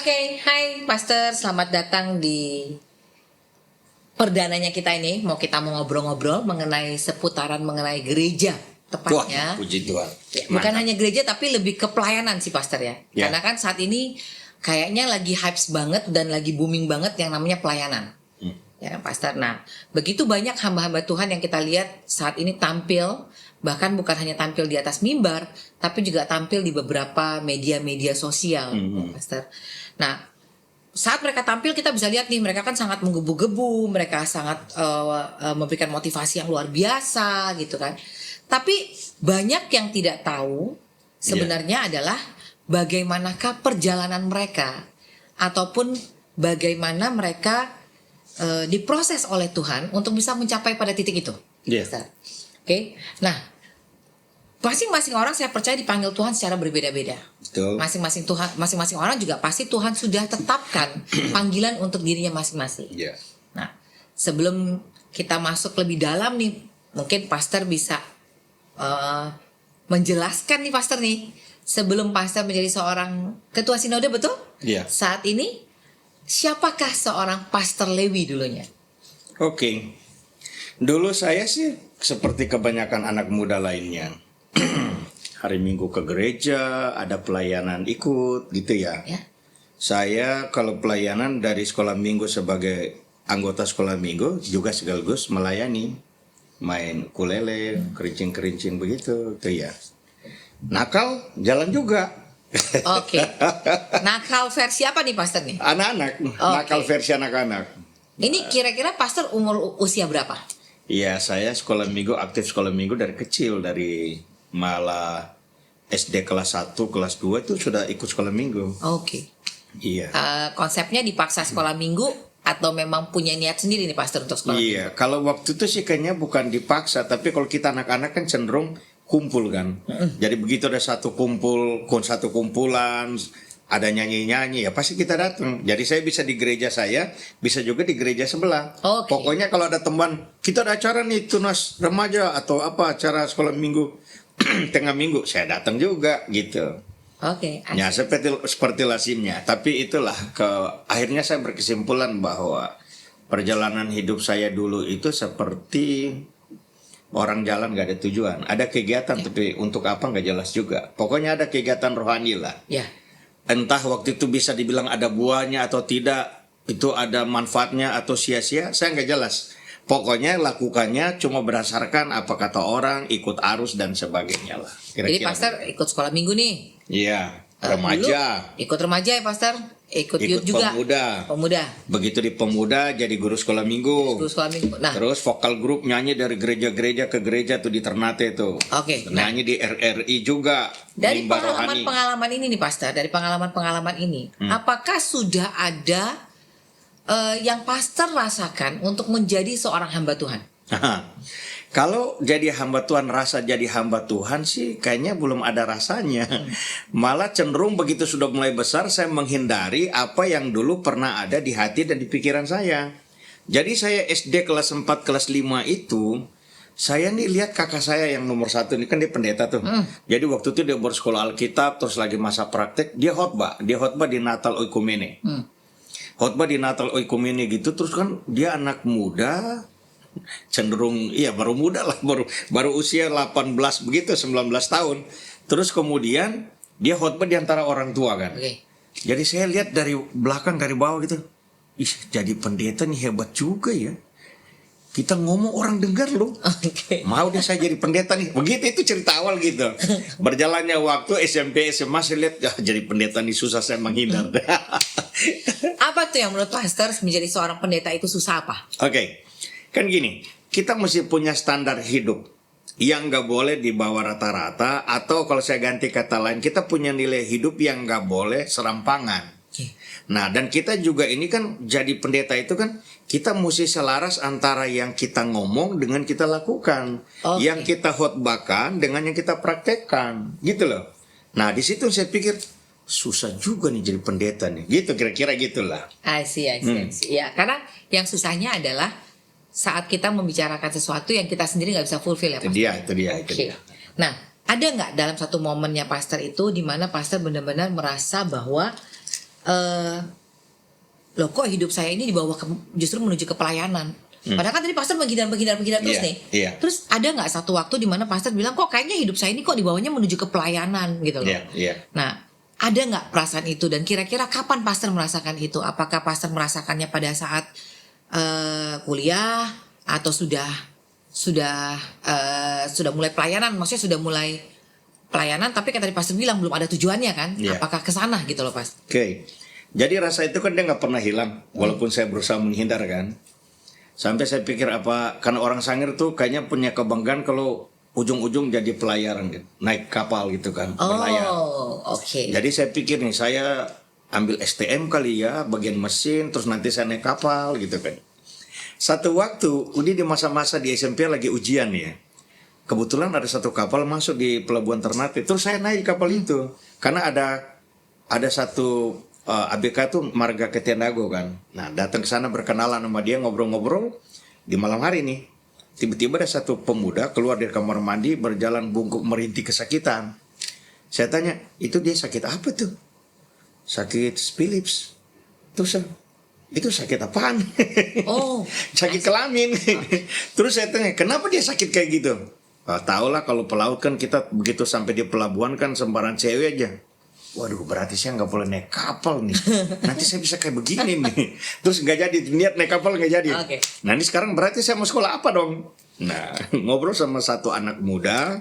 Oke, hai Pastor, selamat datang di perdananya kita ini. Mau ngobrol-ngobrol mengenai seputaran mengenai gereja, tepatnya. Wah, puji Tuhan. Bukan hanya gereja tapi lebih ke pelayanan sih Pastor ya. Ya. Karena kan saat ini kayaknya lagi hypes banget dan lagi booming banget yang namanya pelayanan. Ya Pastor. Nah, begitu banyak hamba-hamba Tuhan yang kita lihat saat ini tampil, bahkan bukan hanya tampil di atas mimbar, tapi juga tampil di beberapa media-media sosial, Pastor. Nah, saat mereka tampil kita bisa lihat nih, mereka kan sangat menggebu-gebu, mereka sangat memberikan motivasi yang luar biasa gitu kan. Tapi banyak yang tidak tahu sebenarnya adalah bagaimanakah perjalanan mereka, ataupun bagaimana mereka diproses oleh Tuhan untuk bisa mencapai pada titik itu. Oke. Nah, masing-masing orang saya percaya dipanggil Tuhan secara berbeda-beda. Betul. Masing-masing orang juga pasti Tuhan sudah tetapkan panggilan untuk dirinya masing-masing. Yeah. Nah, sebelum kita masuk lebih dalam nih, mungkin Pastor bisa menjelaskan nih Pastor nih, sebelum Pastor menjadi seorang ketua sinode, betul? Iya. Saat ini siapakah seorang Pastor Lewi dulunya? Oke. Dulu saya sih seperti kebanyakan anak muda lainnya. Hari Minggu ke gereja, ada pelayanan ikut gitu ya. Saya kalau pelayanan dari sekolah minggu sebagai anggota sekolah minggu juga sekaligus melayani, main ukulele, kerincing-kerincing begitu, itu ya. Nakal jalan juga. Oke. Nakal versi apa nih Pastor nih? Anak-anak, nakal versi anak-anak. Ini kira-kira Pastor usia berapa? Iya, saya sekolah minggu, aktif sekolah minggu dari kecil, dari malah SD kelas 1, kelas 2 itu sudah ikut sekolah minggu. Oke. Iya. Konsepnya dipaksa sekolah minggu atau memang punya niat sendiri nih Pastor untuk sekolah minggu? Iya, kalau waktu itu sih kayaknya bukan dipaksa, tapi kalau kita anak-anak kan cenderung kumpul kan. Jadi begitu ada satu kumpulan, ada nyanyi-nyanyi, ya pasti kita datang. Jadi saya bisa di gereja saya, bisa juga di gereja sebelah. Oke. Pokoknya kalau ada teman, kita ada acara nih tunas remaja atau apa acara sekolah minggu tengah minggu, saya datang juga gitu. Oke. Ya seperti lazimnya. Tapi itulah akhirnya saya berkesimpulan bahwa perjalanan hidup saya dulu itu seperti orang jalan gak ada tujuan. Ada kegiatan tapi untuk apa gak jelas juga. Pokoknya ada kegiatan rohani lah. Ya. Entah waktu itu bisa dibilang ada buahnya atau tidak, itu ada manfaatnya atau sia-sia, saya nggak jelas. Pokoknya lakukannya cuma berdasarkan apa kata orang, ikut arus dan sebagainya lah. Jadi Pastor ikut sekolah minggu nih? Iya, remaja. Ikut remaja ya Pastor? Ikut youth juga? Pemuda. Begitu di pemuda jadi guru sekolah minggu. Guru sekolah minggu. Nah. Terus vokal grup nyanyi dari gereja-gereja ke gereja tuh di Ternate tuh. Oke. Nyanyi di RRI juga. Dari pengalaman ini nih Pastor, dari pengalaman ini, apakah sudah ada yang Pastor rasakan untuk menjadi seorang hamba Tuhan? Kalau jadi hamba Tuhan, rasa jadi hamba Tuhan sih kayaknya belum ada rasanya. Malah cenderung begitu sudah mulai besar saya menghindari apa yang dulu pernah ada di hati dan di pikiran saya. Jadi saya SD kelas 4, kelas 5 itu, saya nih lihat kakak saya yang nomor 1 ini kan dia pendeta tuh. Jadi waktu itu dia bersekolah Alkitab, terus lagi masa praktek, dia khotbah di Natal Oikumene. Khotbah di Natal Oikumene gitu, terus kan dia anak muda, cenderung iya baru muda lah, baru usia 18 begitu, 19 tahun. Terus kemudian dia khotbah di antara orang tua kan. Jadi saya lihat dari belakang, dari bawah gitu, ih jadi pendeta nih hebat juga ya. Kita ngomong orang dengar loh. Mau deh saya jadi pendeta nih. Begitu itu cerita awal gitu. Berjalannya waktu SMP SMA saya lihat jadi pendeta nih susah, saya menghindar. Apa tuh yang menurut Pastor menjadi seorang pendeta itu susah apa? Oke. Kan gini, kita mesti punya standar hidup yang gak boleh di bawah rata-rata, atau kalau saya ganti kata lain, kita punya nilai hidup yang gak boleh serampangan. Nah, dan kita juga ini kan jadi pendeta itu kan kita mesti selaras antara yang kita ngomong dengan kita lakukan, yang kita khotbahkan dengan yang kita praktekkan, gitu loh. Nah, di situ saya pikir susah juga nih jadi pendeta nih, gitu kira-kira gitulah. I see. Ya, karena yang susahnya adalah saat kita membicarakan sesuatu yang kita sendiri nggak bisa fulfill ya Pastor. Itu dia. Nah, ada nggak dalam satu momennya Pastor itu di mana Pastor benar-benar merasa bahwa loh kok hidup saya ini dibawa justru menuju ke pelayanan. Padahal kan tadi pastor menghindar terus Iya, nih. iya. Terus ada nggak satu waktu di mana pastor bilang kok kayaknya hidup saya ini kok dibawanya menuju ke pelayanan gitu loh. Iya, iya. Nah, ada nggak perasaan itu dan kira-kira kapan pastor merasakan itu? Apakah pastor merasakannya pada saat kuliah atau sudah mulai pelayanan? Maksudnya sudah mulai pelayanan tapi kan tadi pastor bilang belum ada tujuannya kan? Iya. Apakah ke sana gitu loh, Pas? Oke. Jadi rasa itu kan dia nggak pernah hilang, walaupun saya berusaha menghindar kan. Sampai saya pikir karena orang Sangir tuh kayaknya punya kebanggaan kalau ujung-ujung jadi pelayaran gitu, naik kapal gitu kan, berlayar. Oh, oke. Jadi saya pikir nih, saya ambil STM kali ya, bagian mesin, terus nanti saya naik kapal gitu kan. Satu waktu, ini di masa-masa di SMP lagi ujian ya. Kebetulan ada satu kapal masuk di Pelabuhan Ternate, terus saya naik kapal itu. Karena ada satu ABK tuh Marga Ketiandago kan. Nah, datang ke sana berkenalan sama dia, ngobrol-ngobrol di malam hari nih. Tiba-tiba ada satu pemuda keluar dari kamar mandi berjalan bungkuk merintih kesakitan. Saya tanya, itu dia sakit apa tuh? Sakit Philips. Terus itu sakit apaan? Oh, Sakit kelamin. Terus saya tanya, kenapa dia sakit kayak gitu? Tahu lah kalau pelaut kan kita begitu sampai di pelabuhan kan sembarang cewek aja. Waduh, berarti saya nggak boleh naik kapal nih. Nanti saya bisa kayak begini nih. Terus nggak jadi, niat naik kapal nggak jadi. Oke. Nah ini sekarang berarti saya mau sekolah apa dong? Nah, ngobrol sama satu anak muda,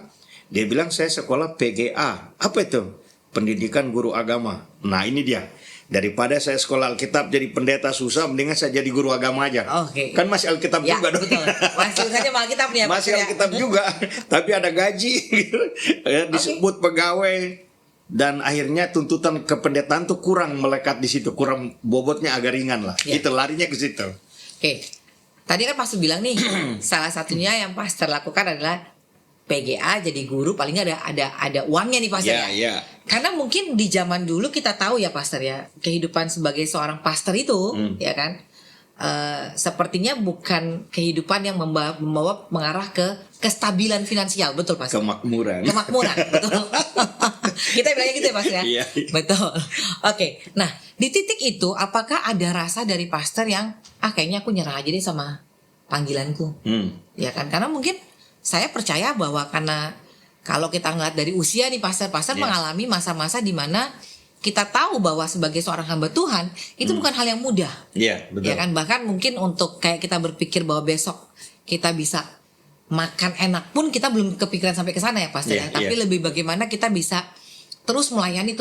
dia bilang saya sekolah PGA. Apa itu? Pendidikan Guru Agama. Nah ini dia. Daripada saya sekolah Alkitab jadi pendeta susah, mendingan saya jadi guru agama aja. Oke. Kan masih Alkitab ya, juga dong. betul. Masih urusannya sama Alkitab nih ya, Masih Pastor, ya? Alkitab juga, tapi ada gaji, ya, disebut pegawai. Dan akhirnya tuntutan kependetaan tuh kurang melekat di situ, kurang bobotnya agak ringan lah. Ya. Itu larinya ke situ. Oke. Tadi kan Pastor bilang nih, salah satunya yang Pastor lakukan adalah PGA jadi guru, paling nggak ada uangnya nih Pastor Ya, ya. Karena mungkin di zaman dulu kita tahu ya Pastor ya, kehidupan sebagai seorang pastor itu, ya kan, sepertinya bukan kehidupan yang membawa mengarah ke kestabilan finansial, betul Pastor? Kemakmuran. Kemakmuran, betul. Kita bilangnya gitu ya Pastor ya? Iya. Betul. Oke, nah di titik itu apakah ada rasa dari pastor yang kayaknya aku nyerah aja deh sama panggilanku, ya kan? Karena mungkin saya percaya bahwa karena kalau kita ngeliat dari usia nih pastor Yeah. mengalami masa-masa di mana kita tahu bahwa sebagai seorang hamba Tuhan itu bukan hal yang mudah, Iya, betul. ya kan? Bahkan mungkin untuk kayak kita berpikir bahwa besok kita bisa makan enak pun kita belum kepikiran sampai ke sana ya pastor Yeah, ya. Tapi yeah. lebih bagaimana kita bisa terus melayani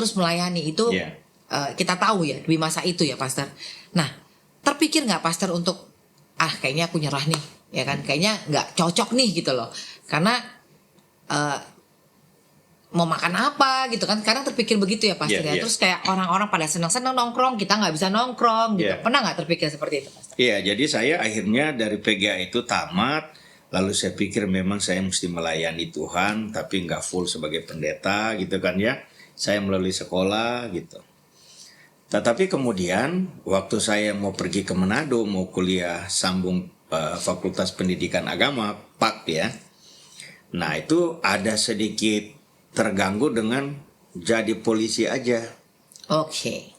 itu Yeah. kita tahu ya di masa itu ya pastor. Nah, terpikir nggak pastor untuk kayaknya aku nyerah nih, ya kan? Kayaknya nggak cocok nih gitu loh. Karena mau makan apa gitu kan? Kadang terpikir begitu ya pastor Yeah, ya. yeah. Terus kayak orang-orang pada senang-senang nongkrong, kita nggak bisa nongkrong gitu. Yeah. Pernah nggak terpikir seperti itu pastor? Iya, jadi saya akhirnya dari PGA itu tamat. Lalu saya pikir memang saya mesti melayani Tuhan, tapi nggak full sebagai pendeta gitu kan ya. Saya melalui sekolah gitu. Tetapi kemudian waktu saya mau pergi ke Manado, mau kuliah sambung Fakultas Pendidikan Agama, PAK ya. Nah itu ada sedikit terganggu dengan jadi polisi aja. Oke.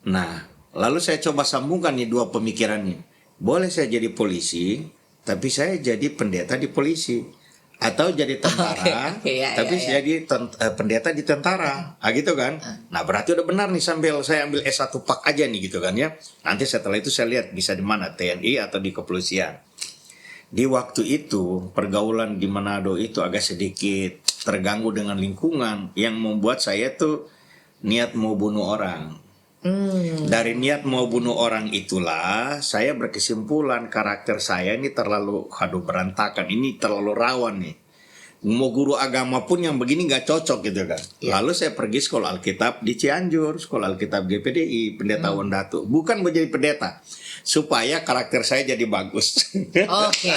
Nah lalu saya coba sambungkan nih dua pemikiran nih. Boleh saya jadi polisi, tapi saya jadi pendeta di polisi, atau jadi tentara, Oke, ya, tapi ya, ya. saya jadi pendeta di tentara, gitu kan? Nah berarti udah benar nih sambil saya ambil S1 PAK aja nih gitu kan ya. Nanti setelah itu saya lihat bisa di mana, TNI atau di kepolisian. Di waktu itu pergaulan di Manado itu agak sedikit terganggu dengan lingkungan yang membuat saya tuh niat mau bunuh orang. Dari niat mau bunuh orang itulah saya berkesimpulan karakter saya ini terlalu berantakan, ini terlalu rawan nih. Mau guru agama pun yang begini nggak cocok gitu kan. Lalu saya pergi sekolah Alkitab di Cianjur, sekolah Alkitab GPDI, pendeta Wondatu. Bukan menjadi pendeta, supaya karakter saya jadi bagus. Oke,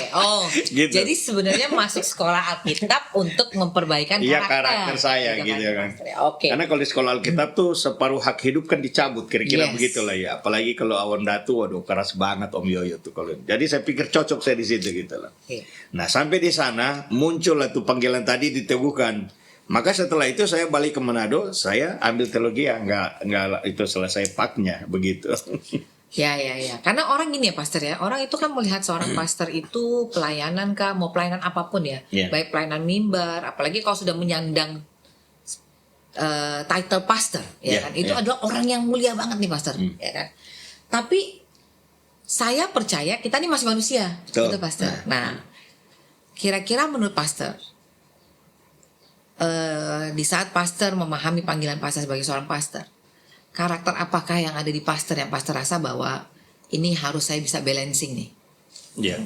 Gitu. jadi sebenarnya masuk sekolah Alkitab untuk memperbaikan Iya, karakter. karakter saya gitu kan. Oke. Karena kalau di sekolah Alkitab tuh separuh hak hidup kan dicabut, kira-kira Yes. begitulah ya. Apalagi kalau Awan Datu, waduh keras banget Om Yoyo tuh kalau. Jadi saya pikir cocok saya di situ gitu lah. Oke. Nah sampai di sana muncullah tuh panggilan tadi diteguhkan. Maka setelah itu saya balik ke Manado, saya ambil teologi ya nggak itu selesai paknya begitu. Ya. Karena orang gini ya pastor ya, orang itu kan melihat seorang pastor itu pelayanan kah, mau pelayanan apapun ya, Yeah. baik pelayanan mimbar, apalagi kalau sudah menyandang title pastor, ya Yeah, kan, itu yeah. adalah orang yang mulia banget nih pastor, ya kan. Tapi saya percaya kita ini masih manusia, Betul. gitu pastor. Nah, kira-kira menurut pastor, di saat pastor memahami panggilan pastor sebagai seorang pastor, karakter apakah yang ada di pastor yang pastor rasa bahwa ini harus saya bisa balancing nih? Ya.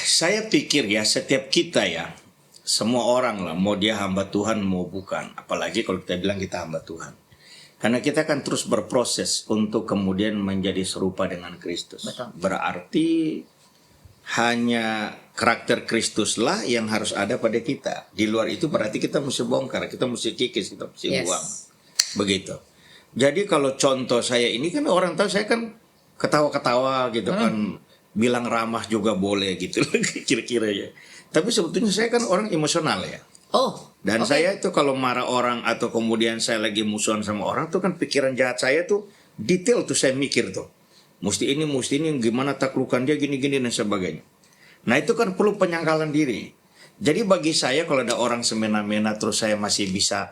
Saya pikir ya setiap kita ya, semua orang lah, mau dia hamba Tuhan mau bukan, apalagi kalau kita bilang kita hamba Tuhan. Karena kita akan terus berproses untuk kemudian menjadi serupa dengan Kristus. Betul. Berarti hanya karakter Kristuslah yang harus ada pada kita. Di luar itu berarti kita mesti bongkar, kita mesti kikis, kita mesti Yes. buang. Begitu. Jadi kalau contoh saya ini kan orang tahu saya kan ketawa-ketawa gitu kan, bilang ramah juga boleh gitu kira-kira ya. Tapi sebetulnya saya kan orang emosional ya. Oh, Dan oke. saya itu kalau marah orang atau kemudian saya lagi musuhan sama orang tuh kan pikiran jahat saya tuh detail tuh saya mikir tuh. Mesti ini gimana taklukan dia gini-gini dan sebagainya. Nah itu kan perlu penyangkalan diri. Jadi bagi saya kalau ada orang semena-mena terus saya masih bisa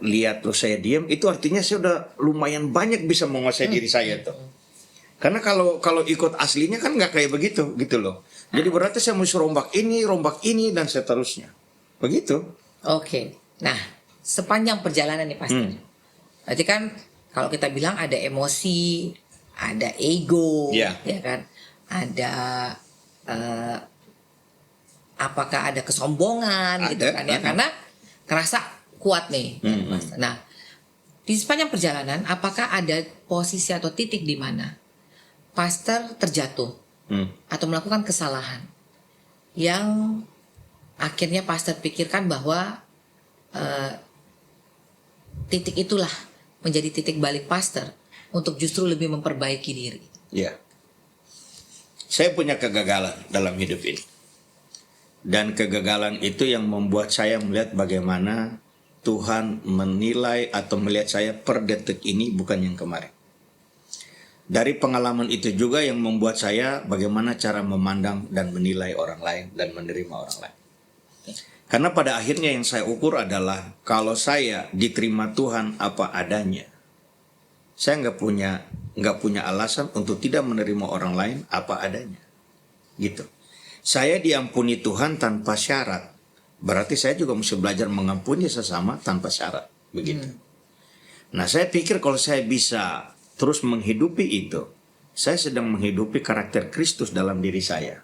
lihat terus saya diam, itu artinya saya udah lumayan banyak bisa menguasai diri saya tuh. Karena kalau ikut aslinya kan nggak kayak begitu gitu loh. Jadi berarti saya mesti rombak ini dan seterusnya. Begitu. Oke. Nah, sepanjang perjalanan nih pastor. Berarti kan kalau kita bilang ada emosi, ada ego, Ya. ya kan, ada apakah ada kesombongan gitu Ada, kan ya, ada. karena kerasa kuat nih. Hmm. Nah, di sepanjang perjalanan apakah ada posisi atau titik di mana pastor terjatuh atau melakukan kesalahan yang akhirnya pastor pikirkan bahwa titik itulah menjadi titik balik pastor untuk justru lebih memperbaiki diri. Ya. Saya punya kegagalan dalam hidup ini. Dan kegagalan itu yang membuat saya melihat bagaimana Tuhan menilai atau melihat saya per detik ini bukan yang kemarin. Dari pengalaman itu juga yang membuat saya bagaimana cara memandang dan menilai orang lain dan menerima orang lain. Karena pada akhirnya yang saya ukur adalah kalau saya diterima Tuhan apa adanya, saya nggak punya alasan untuk tidak menerima orang lain apa adanya, gitu. Saya diampuni Tuhan tanpa syarat, berarti saya juga mesti belajar mengampuni sesama tanpa syarat, begitu. Nah, saya pikir kalau saya bisa terus menghidupi itu, saya sedang menghidupi karakter Kristus dalam diri saya.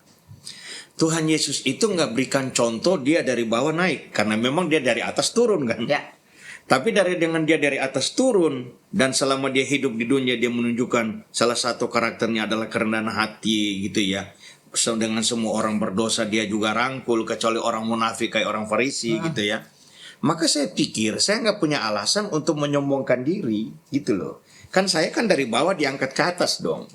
Tuhan Yesus itu nggak berikan contoh dia dari bawah naik, karena memang dia dari atas turun kan. Ya. Tapi dengan dia dari atas turun dan selama dia hidup di dunia dia menunjukkan salah satu karakternya adalah kerendahan hati gitu ya. Dengan semua orang berdosa dia juga rangkul kecuali orang munafik kayak orang Farisi gitu ya. Maka saya pikir saya nggak punya alasan untuk menyombongkan diri gitu loh. Kan saya kan dari bawah diangkat ke atas dong.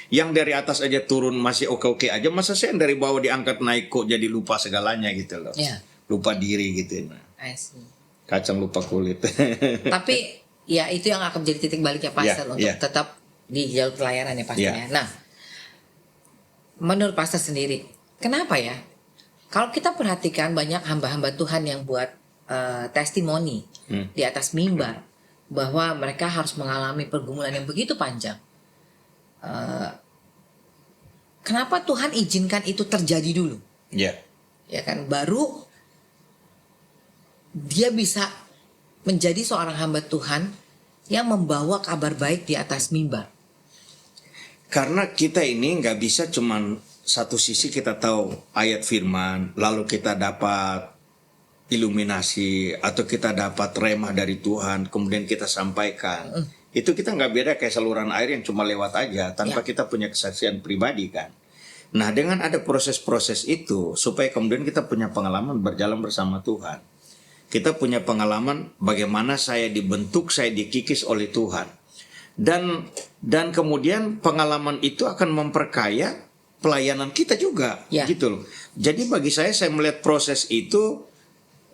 Yang dari atas aja turun masih oke-oke aja, masa saya yang dari bawah diangkat naik kok jadi lupa segalanya gitu loh. Ya. Lupa diri gitu. I see. Kacang lupa kulit. Tapi ya itu yang akan menjadi titik baliknya pastor untuk ya. tetap di jalur pelayanan ya pastornya. Ya. Nah, menurut pastor sendiri, kenapa ya? Kalau kita perhatikan banyak hamba-hamba Tuhan yang buat testimoni di atas mimbar bahwa mereka harus mengalami pergumulan yang begitu panjang. Kenapa Tuhan izinkan itu terjadi dulu? Ya. Ya kan, baru dia bisa menjadi seorang hamba Tuhan yang membawa kabar baik di atas mimbar. Karena kita ini nggak bisa cuman satu sisi kita tahu ayat firman, lalu kita dapat iluminasi atau kita dapat remah dari Tuhan, kemudian kita sampaikan. Itu kita nggak beda kayak saluran air yang cuma lewat aja tanpa kita punya kesaksian pribadi kan. Nah dengan ada proses-proses itu supaya kemudian kita punya pengalaman berjalan bersama Tuhan. Kita punya pengalaman bagaimana saya dibentuk, saya dikikis oleh Tuhan. Dan kemudian pengalaman itu akan memperkaya pelayanan kita juga, gitu loh. Jadi bagi saya melihat proses itu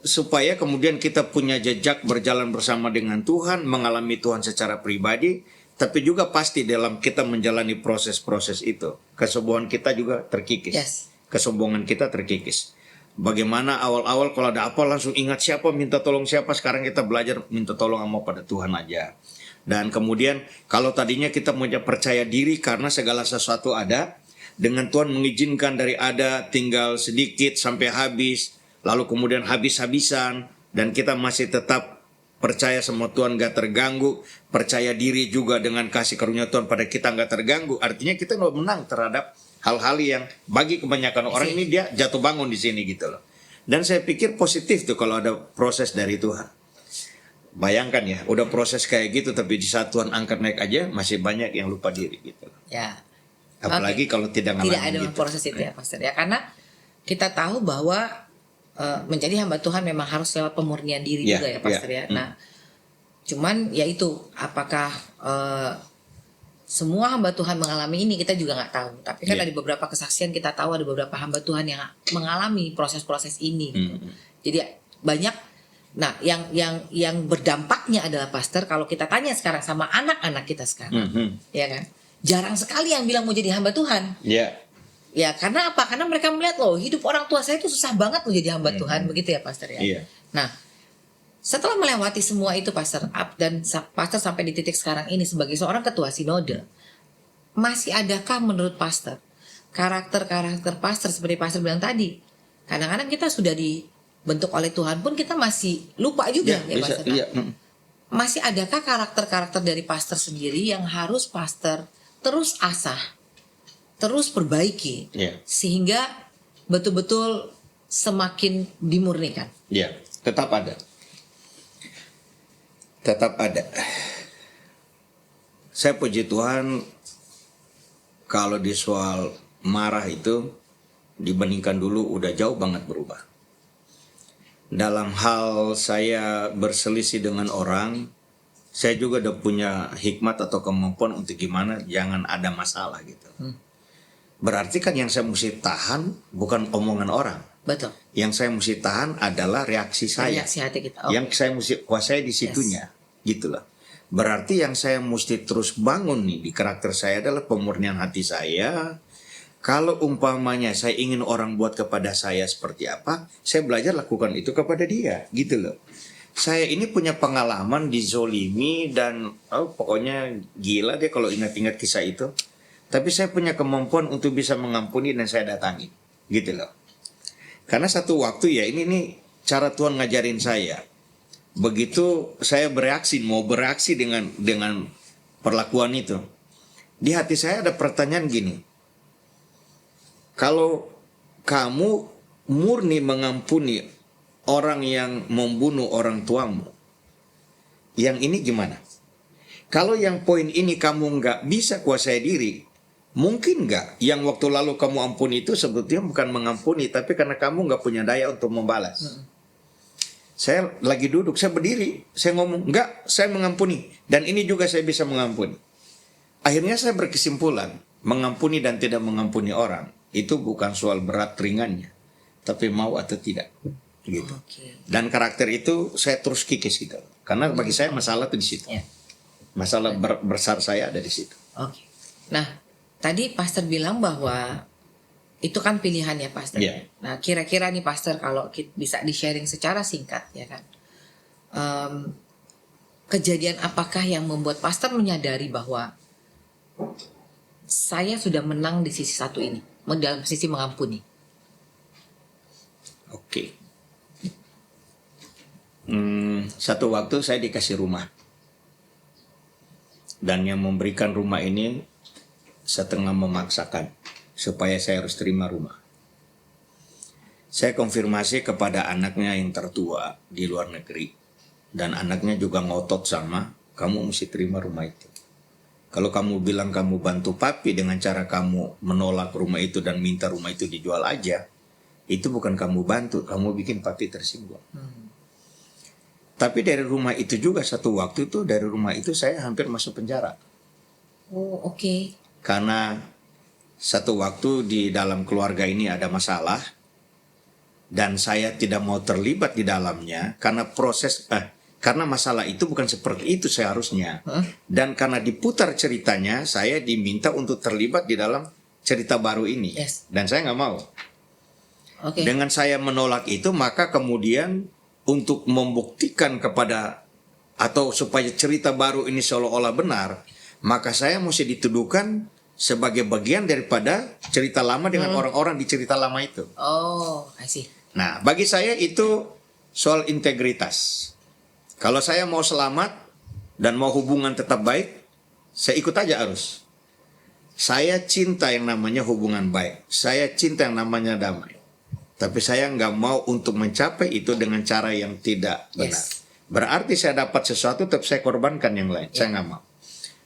supaya kemudian kita punya jejak berjalan bersama dengan Tuhan, mengalami Tuhan secara pribadi, tapi juga pasti dalam kita menjalani proses-proses itu, kesombongan kita juga terkikis. Yes. Kesombongan kita terkikis. Bagaimana awal-awal kalau ada apa langsung ingat siapa, minta tolong siapa, sekarang kita belajar minta tolong sama pada Tuhan aja. Dan kemudian kalau tadinya kita punya percaya diri karena segala sesuatu ada, dengan Tuhan mengizinkan dari ada tinggal sedikit sampai habis, lalu kemudian habis-habisan, dan kita masih tetap percaya sama Tuhan gak terganggu, percaya diri juga dengan kasih karunia Tuhan pada kita gak terganggu, artinya kita nggak menang terhadap hal-hal yang bagi kebanyakan orang ini dia jatuh bangun di sini gitu loh. Dan saya pikir positif tuh kalau ada proses dari Tuhan. Bayangkan ya, udah proses kayak gitu tapi di saat Tuhan angkat naik aja masih banyak yang lupa diri gitu loh. Ya. Apalagi kalau tidak ngalamin Tidak ada gitu. proses itu ya Pastor ya, karena kita tahu bahwa menjadi hamba Tuhan memang harus lewat pemurnian diri juga ya Pastor ya. Nah, cuman ya itu apakah semua hamba Tuhan mengalami ini kita juga nggak tahu. Tapi kan ada beberapa kesaksian kita tahu ada beberapa hamba Tuhan yang mengalami proses-proses ini. Gitu. Jadi banyak. Nah, yang berdampaknya adalah Pastor kalau kita tanya sekarang sama anak-anak kita sekarang, ya kan? Jarang sekali yang bilang mau jadi hamba Tuhan. Iya. Ya karena apa? Karena mereka melihat loh hidup orang tua saya itu susah banget loh jadi hamba Tuhan, begitu ya Pastor ya. Iya. Nah, setelah melewati semua itu Pastor dan Pastor sampai di titik sekarang ini sebagai seorang ketua sinode, masih adakah menurut Pastor karakter-karakter Pastor seperti Pastor bilang tadi? Kadang-kadang kita sudah dibentuk oleh Tuhan pun kita masih lupa juga ya bisa, Pastor. iya. Masih adakah karakter-karakter dari Pastor sendiri yang harus Pastor terus asah, terus perbaiki, sehingga betul-betul semakin dimurnikan? Iya, tetap ada. Tetap ada. Saya puji Tuhan kalau di soal marah itu dibandingkan dulu udah jauh banget berubah. Dalam hal saya berselisih dengan orang, saya juga udah punya hikmat atau kemampuan untuk gimana jangan ada masalah gitu. Berarti kan yang saya mesti tahan bukan omongan orang. Betul. Yang saya mesti tahan adalah reaksi saya. Reaksi hati kita. Yang saya mesti kuasai di situnya, gitu loh. Berarti yang saya mesti terus bangun nih di karakter saya adalah pemurnian hati saya. Kalau umpamanya saya ingin orang buat kepada saya seperti apa, saya belajar lakukan itu kepada dia, gitu loh. Saya ini punya pengalaman dizolimi dan pokoknya gila deh kalau ingat-ingat kisah itu. Tapi saya punya kemampuan untuk bisa mengampuni dan saya datangi, gitu loh. Karena satu waktu ya ini nih cara Tuhan ngajarin saya. Begitu saya mau bereaksi dengan perlakuan itu, di hati saya ada pertanyaan gini. Kalau kamu murni mengampuni orang yang membunuh orang tuamu, yang ini gimana? Kalau yang poin ini kamu nggak bisa kuasai diri, mungkin nggak yang waktu lalu kamu ampuni itu sebetulnya bukan mengampuni, tapi karena kamu nggak punya daya untuk membalas. Saya lagi duduk, saya berdiri, saya ngomong, nggak, saya mengampuni. Dan ini juga saya bisa mengampuni. Akhirnya saya berkesimpulan, mengampuni dan tidak mengampuni orang, itu bukan soal berat ringannya, tapi mau atau tidak. Gitu. Dan karakter itu saya terus kikis gitu. Karena bagi saya masalah itu di situ. Masalah besar saya ada di situ. Nah, tadi Pastor bilang bahwa itu kan pilihan ya Pastor. Nah, kira-kira nih Pastor kalau bisa di-sharing secara singkat ya kan. Kejadian apakah yang membuat Pastor menyadari bahwa saya sudah menang di sisi satu ini, dalam sisi mengampuni? Satu waktu saya dikasih rumah. Dan yang memberikan rumah ini setengah memaksakan supaya saya harus terima rumah. Saya konfirmasi kepada anaknya yang tertua di luar negeri. Dan anaknya juga ngotot sama, kamu mesti terima rumah itu. Kalau kamu bilang kamu bantu papi dengan cara kamu menolak rumah itu dan minta rumah itu dijual aja, itu bukan kamu bantu, kamu bikin papi tersinggung. Tapi dari rumah itu juga satu waktu itu dari rumah itu saya hampir masuk penjara. Karena satu waktu di dalam keluarga ini ada masalah dan saya tidak mau terlibat di dalamnya karena karena masalah itu bukan seperti itu seharusnya. Dan karena diputar ceritanya, saya diminta untuk terlibat di dalam cerita baru ini. Yes. Dan saya nggak mau. Oke. Dengan saya menolak itu, maka kemudian untuk membuktikan kepada atau supaya cerita baru ini seolah-olah benar, maka saya mesti dituduhkan sebagai bagian daripada cerita lama dengan orang-orang di cerita lama itu. Oh, I see. Nah, bagi saya itu soal integritas. Kalau saya mau selamat dan mau hubungan tetap baik, saya ikut aja arus. Saya cinta yang namanya hubungan baik. Saya cinta yang namanya damai. Tapi saya nggak mau untuk mencapai itu dengan cara yang tidak benar. Yes. Berarti saya dapat sesuatu, tapi saya korbankan yang lain. Saya nggak mau.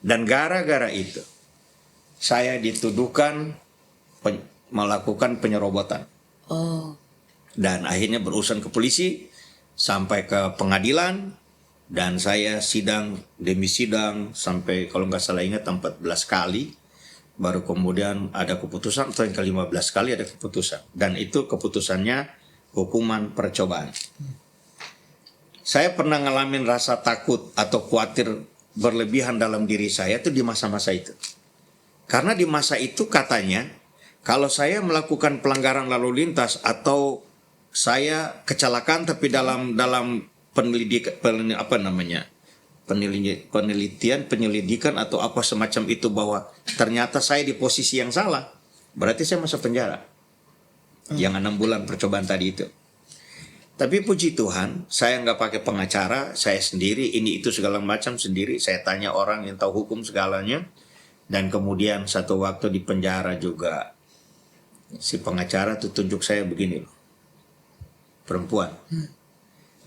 Dan gara-gara itu, saya dituduhkan melakukan penyerobotan. Oh, Dan akhirnya berurusan ke polisi, sampai ke pengadilan, dan saya sidang demi sidang sampai kalau nggak salah ingat 14 kali. Baru kemudian ada keputusan, atau yang ke-15 kali ada keputusan. Dan itu keputusannya hukuman percobaan. Saya pernah ngalamin rasa takut atau khawatir berlebihan dalam diri saya itu di masa-masa itu. Karena di masa itu katanya, kalau saya melakukan pelanggaran lalu lintas atau saya kecelakaan tapi dalam penyelidikan atau apa semacam itu, bahwa ternyata saya di posisi yang salah, berarti saya masuk penjara. Yang 6 bulan percobaan tadi itu. Tapi puji Tuhan, saya nggak pakai pengacara, saya sendiri, ini itu segala macam sendiri. Saya tanya orang yang tahu hukum segalanya. Dan kemudian satu waktu di penjara juga, si pengacara tuh tunjuk saya begini loh, perempuan.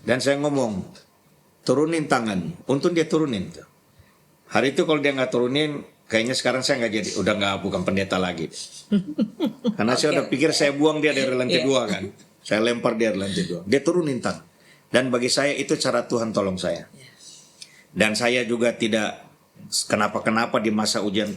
Dan saya ngomong, turunin tangan. Untung dia turunin tuh. Hari itu kalau dia nggak turunin, kayaknya sekarang saya nggak jadi, bukan pendeta lagi. Karena saya udah pikir saya buang dia dari lantai 2 kan. Saya lempar dia dari lantai 2. Dia turunin tangan. Dan bagi saya itu cara Tuhan tolong saya. Dan saya juga tidak kenapa-kenapa di masa ujian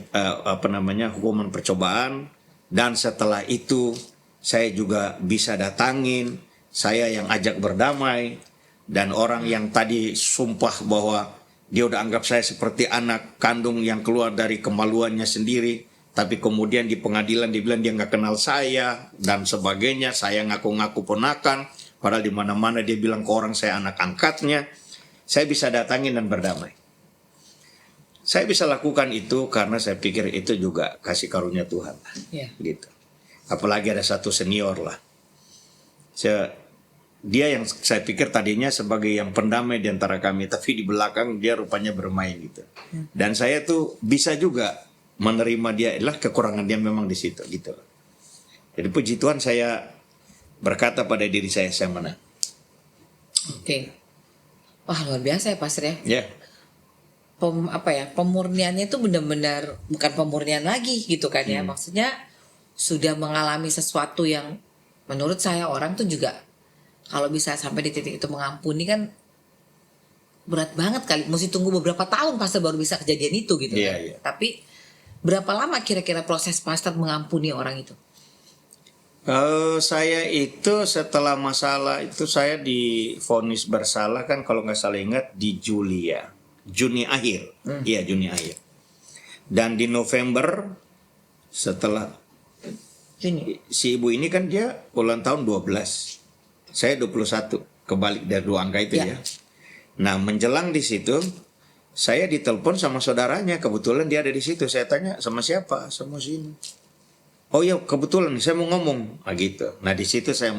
hukuman percobaan. Dan setelah itu saya juga bisa datangin, saya yang ajak berdamai. Dan orang yang tadi sumpah bahwa dia udah anggap saya seperti anak kandung yang keluar dari kemaluannya sendiri, tapi kemudian di pengadilan dia bilang dia nggak kenal saya dan sebagainya, saya ngaku-ngaku ponakan, padahal di mana-mana dia bilang ke orang saya anak angkatnya. Saya bisa datangin dan berdamai. Saya bisa lakukan itu karena saya pikir itu juga kasih karunia Tuhan, gitu. Apalagi ada satu senior lah. Dia yang saya pikir tadinya sebagai yang pendamai di antara kami, tapi di belakang dia rupanya bermain gitu. Dan saya tuh bisa juga menerima dia, adalah kekurangan dia memang di situ gitu. Jadi puji Tuhan, saya berkata pada diri saya menang. Oke. Wah, luar biasa ya Pastor ya. Ya. Pemurniannya itu benar-benar bukan pemurnian lagi gitu kan ya. Maksudnya sudah mengalami sesuatu yang menurut saya orang tuh juga kalau bisa sampai di titik itu mengampuni kan berat banget kali. Mesti tunggu beberapa tahun Pastor baru bisa kejadian itu gitu kan. Yeah. Tapi berapa lama kira-kira proses Pastor mengampuni orang itu? Saya itu setelah masalah itu saya divonis bersalah kan kalau nggak salah ingat di Juni akhir. Iya, Juni akhir. Dan di November setelah Juni. Si ibu ini kan dia ulang tahun 12. Saya 21, kebalik dari 2 angka itu ya. Nah, menjelang di situ saya ditelepon sama saudaranya, kebetulan dia ada di situ. Saya tanya, sama siapa? Sama sini. Oh iya, kebetulan saya mau ngomong. Nah gitu. Nah, di situ saya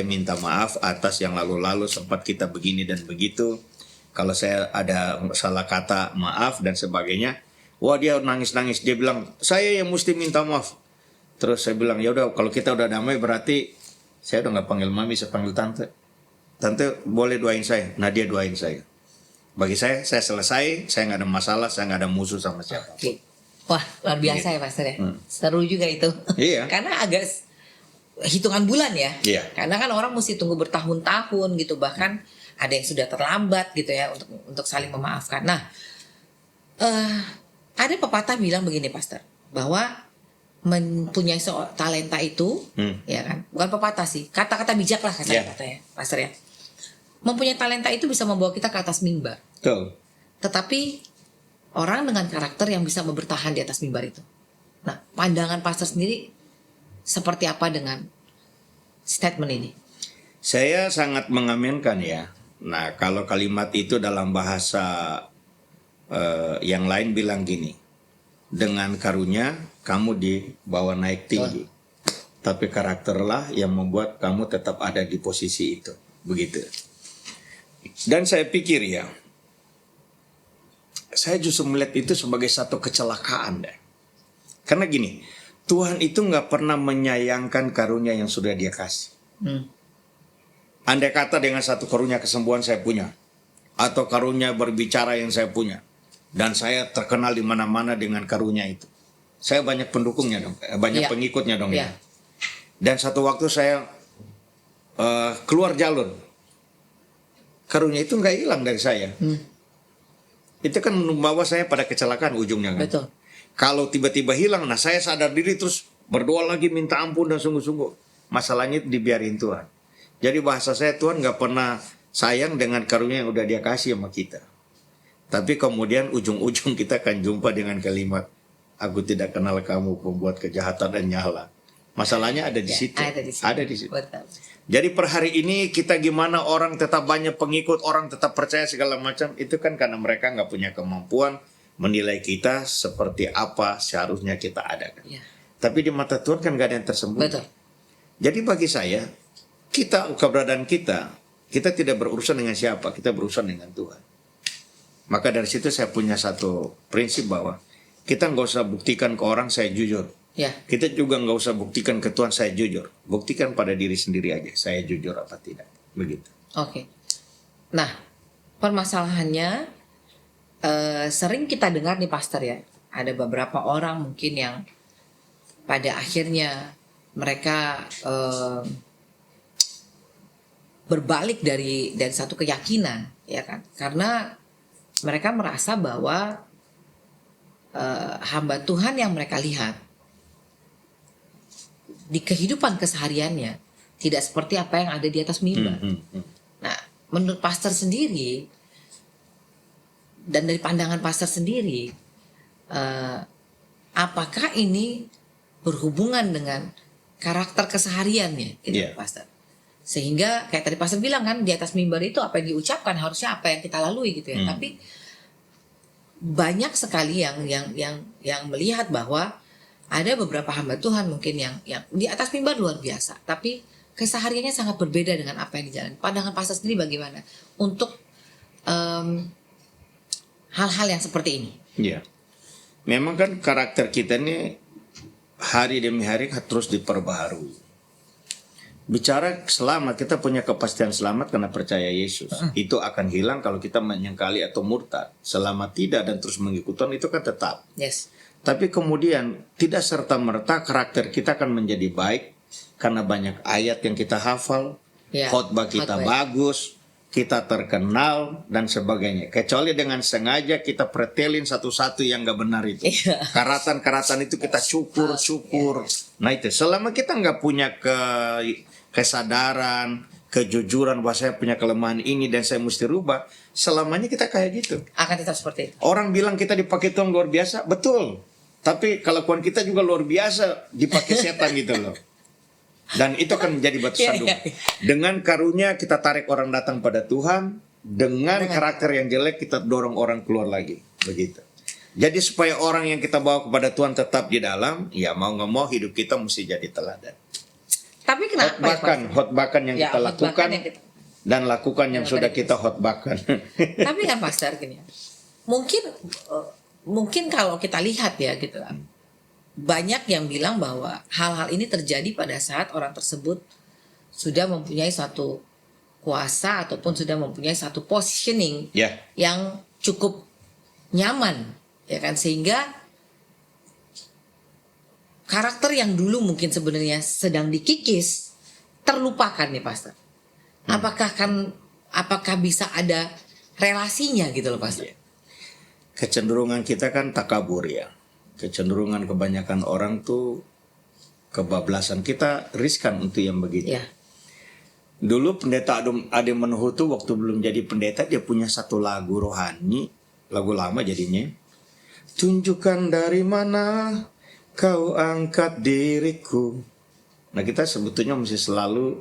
minta maaf atas yang lalu-lalu sempat kita begini dan begitu. Kalau saya ada salah kata, maaf dan sebagainya. Wah, dia nangis-nangis. Dia bilang, saya yang mesti minta maaf. Terus saya bilang, ya udah, kalau kita udah damai berarti saya udah nggak panggil mami, saya panggil tante. Tante boleh doain saya. Nah, dia doain saya. Bagi saya selesai. Saya nggak ada masalah, saya nggak ada musuh sama siapa. Oke. Wah, luar biasa ya Pastor ya. Seru juga itu. Iya. Karena agak hitungan bulan ya. Iya. Karena kan orang mesti tunggu bertahun-tahun gitu, bahkan ada yang sudah terlambat gitu ya untuk saling memaafkan. Nah, ada pepatah bilang begini Pastor, bahwa mempunyai talenta itu, ya kan? Bukan pepatah sih, kata-kata bijak lah kata-kata ya, Pastor ya. Mempunyai talenta itu bisa membawa kita ke atas mimbar. Betul. Tetapi orang dengan karakter yang bisa bertahan di atas mimbar itu. Nah, pandangan Pastor sendiri seperti apa dengan statement ini? Saya sangat mengaminkan ya. Nah, kalau kalimat itu dalam bahasa yang lain bilang gini, dengan karunia kamu dibawa naik tinggi, tapi karakterlah yang membuat kamu tetap ada di posisi itu, begitu. Dan saya pikir ya, saya justru melihat itu sebagai satu kecelakaan deh. Karena gini, Tuhan itu nggak pernah menyayangkan karunia yang sudah Dia kasih. Andai kata dengan satu karunia kesembuhan saya punya, atau karunia berbicara yang saya punya, dan saya terkenal di mana-mana dengan karunia itu, saya banyak pendukungnya dong, banyak pengikutnya dong ya. Dan satu waktu saya keluar jalur, karunia itu nggak hilang dari saya. Itu kan membawa saya pada kecelakaan ujungnya kan. Betul. Kalau tiba-tiba hilang, nah saya sadar diri terus berdoa lagi minta ampun dan sungguh-sungguh. Masalahnya itu dibiarin Tuhan. Jadi bahasa saya, Tuhan nggak pernah sayang dengan karunia yang udah Dia kasih sama kita. Tapi kemudian ujung-ujung kita akan jumpa dengan kalimat, aku tidak kenal kamu pembuat kejahatan dan nyala. Masalahnya ada di situ. Ada di situ. Betul. Jadi per hari ini kita gimana orang tetap banyak pengikut, orang tetap percaya segala macam, itu kan karena mereka nggak punya kemampuan menilai kita seperti apa seharusnya kita ada. Ya. Tapi di mata Tuhan kan nggak ada yang tersembunyi. Betul. Jadi bagi saya, keberadaan kita tidak berurusan dengan siapa, kita berurusan dengan Tuhan. Maka dari situ saya punya satu prinsip bahwa kita nggak usah buktikan ke orang saya jujur. Ya. Kita juga nggak usah buktikan ke Tuhan saya jujur. Buktikan pada diri sendiri aja, saya jujur apa tidak. Begitu. Oke. Nah, permasalahannya sering kita dengar nih Pastor ya, ada beberapa orang mungkin yang pada akhirnya mereka berbalik dari satu keyakinan, ya kan? Karena mereka merasa bahwa hamba Tuhan yang mereka lihat di kehidupan kesehariannya tidak seperti apa yang ada di atas mimbar. Nah, menurut Pastor sendiri dan dari pandangan Pastor sendiri, apakah ini berhubungan dengan karakter kesehariannya, gitu, Pastor? Sehingga kayak tadi Pastor bilang kan, di atas mimbar itu apa yang diucapkan harusnya apa yang kita lalui gitu ya. Tapi banyak sekali yang melihat bahwa ada beberapa hamba Tuhan mungkin yang di atas mimbar luar biasa, tapi kesehariannya sangat berbeda dengan apa yang dijalani. Pandangan Pastor sendiri bagaimana untuk hal-hal yang seperti ini? Iya, memang kan karakter kita ini hari demi hari terus diperbaharui. Bicara selamat, kita punya kepastian selamat karena percaya Yesus. Itu akan hilang kalau kita menyangkali atau murtad. Selama tidak dan terus mengikuti Tuhan, itu kan tetap. Yes. Tapi kemudian tidak serta-merta karakter kita akan menjadi baik karena banyak ayat yang kita hafal, khotbah kita bagus, kita terkenal dan sebagainya. Kecuali dengan sengaja kita pretelin satu-satu yang gak benar itu. Karatan-karatan itu kita syukur. Nah itu, selama kita gak punya kesadaran, kejujuran bahwa saya punya kelemahan ini dan saya mesti rubah, selamanya kita kayak gitu. Akan tetap seperti itu. Orang bilang kita dipakai Tuhan luar biasa, betul. Tapi kelakuan kita juga luar biasa dipakai setan gitu loh. Dan itu akan menjadi batu sandung. Dengan karunia kita tarik orang datang pada Tuhan, dengan karakter yang jelek kita dorong orang keluar lagi. Begitu. Jadi supaya orang yang kita bawa kepada Tuhan tetap di dalam, ya mau nggak mau hidup kita mesti jadi teladan. Tapi kenapa khotbahkan yang kita lakukan dan lakukan yang sudah kita khotbahkan. Tapi kan Pastor gini, mungkin kalau kita lihat ya gitu kan, banyak yang bilang bahwa hal-hal ini terjadi pada saat orang tersebut sudah mempunyai satu kuasa ataupun sudah mempunyai satu positioning yang cukup nyaman, ya kan, sehingga karakter yang dulu mungkin sebenarnya sedang dikikis terlupakan nih Pastor. Apakah bisa ada relasinya gitu loh Pastor? Kecenderungan kita kan takabur ya. kecenderungan kebanyakan orang tuh kebablasan. Kita riskan untuk yang begitu. Ya. Dulu pendeta Ade Menuhutu waktu belum jadi pendeta, dia punya satu lagu rohani, lagu lama jadinya. Tunjukkan dari mana kau angkat diriku. Nah, kita sebetulnya mesti selalu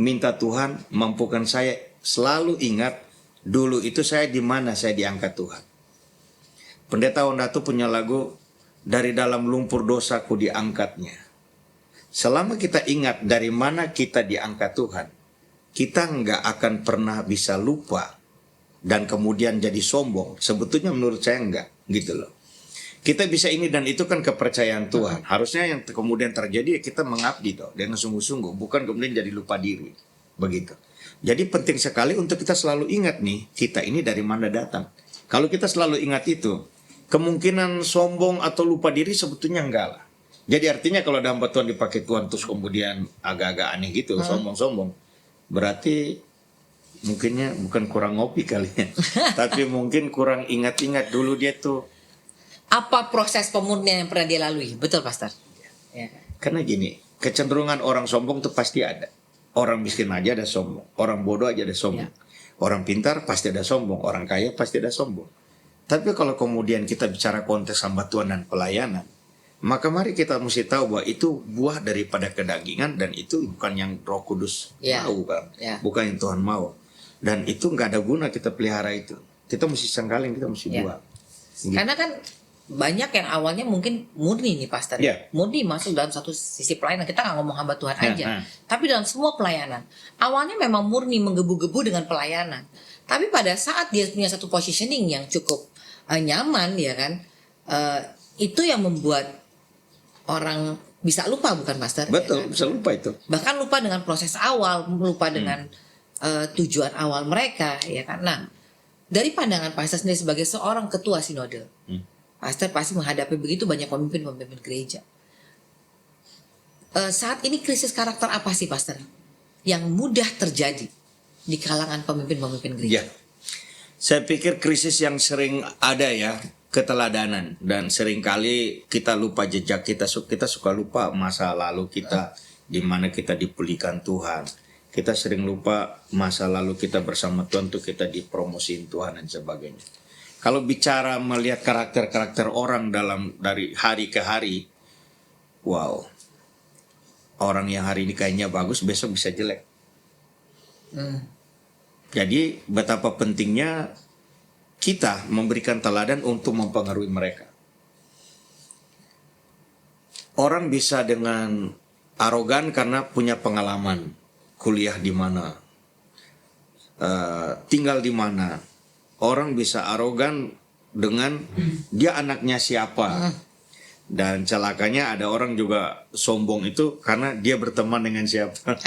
minta Tuhan mampukan saya selalu ingat dulu itu saya di mana saya diangkat Tuhan. Pendeta Ondatu punya lagu, dari dalam lumpur dosaku diangkatnya. Selama kita ingat dari mana kita diangkat Tuhan, kita nggak akan pernah bisa lupa dan kemudian jadi sombong. Sebetulnya menurut saya enggak, gitu loh. Kita bisa ini dan itu kan kepercayaan Tuhan. Harusnya yang kemudian terjadi ya kita mengabdi toh dengan sungguh-sungguh, bukan kemudian jadi lupa diri. Begitu. Jadi penting sekali untuk kita selalu ingat nih, kita ini dari mana datang. Kalau kita selalu ingat itu, kemungkinan sombong atau lupa diri sebetulnya enggak lah. Jadi artinya kalau ada hamba Tuhan dipakai Tuhan terus kemudian agak-agak aneh gitu, sombong-sombong, berarti mungkinnya bukan kurang ngopi kali ya, tapi mungkin kurang ingat-ingat dulu dia tuh. Apa proses pemurnian yang pernah dia lalui? Betul, Pastor. Ya. Karena gini, kecenderungan orang sombong tuh pasti ada. Orang miskin aja ada sombong, orang bodoh aja ada sombong, orang pintar pasti ada sombong, orang kaya pasti ada sombong. Tapi kalau kemudian kita bicara konteks hamba Tuhan dan pelayanan, maka mari kita mesti tahu bahwa itu buah daripada kedagingan dan itu bukan yang Roh Kudus mau, kan? Bukan yang Tuhan mau. Dan itu nggak ada guna kita pelihara itu. Kita mesti sangkalin, kita mesti buang. Gitu. Karena kan banyak yang awalnya mungkin murni nih Pastor, murni masuk dalam satu sisi pelayanan. Kita nggak ngomong hamba Tuhan aja, tapi dalam semua pelayanan awalnya memang murni menggebu-gebu dengan pelayanan. Tapi pada saat dia punya satu positioning yang cukup nyaman, ya kan, itu yang membuat orang bisa lupa, bukan Pastor? Betul, ya kan? bisa lupa itu. Bahkan lupa dengan proses awal, lupa dengan tujuan awal mereka, ya kan. Nah, dari pandangan Pastor sendiri sebagai seorang ketua sinode, Pastor pasti menghadapi begitu banyak pemimpin-pemimpin gereja. Saat ini krisis karakter apa sih, Pastor, yang mudah terjadi di kalangan pemimpin-pemimpin gereja? Ya, saya pikir krisis yang sering ada ya, keteladanan, dan seringkali kita lupa jejak kita suka lupa masa lalu kita, di mana kita dipulihkan Tuhan. Kita sering lupa masa lalu kita bersama Tuhan tuh kita dipromosiin Tuhan dan sebagainya. Kalau bicara melihat karakter-karakter orang dari hari ke hari, wow, orang yang hari ini kayaknya bagus besok bisa jelek. Jadi betapa pentingnya kita memberikan teladan untuk mempengaruhi mereka. Orang bisa dengan arogan karena punya pengalaman, kuliah di mana, tinggal di mana. Orang bisa arogan dengan dia anaknya siapa. Dan celakanya ada orang juga sombong itu karena dia berteman dengan siapa.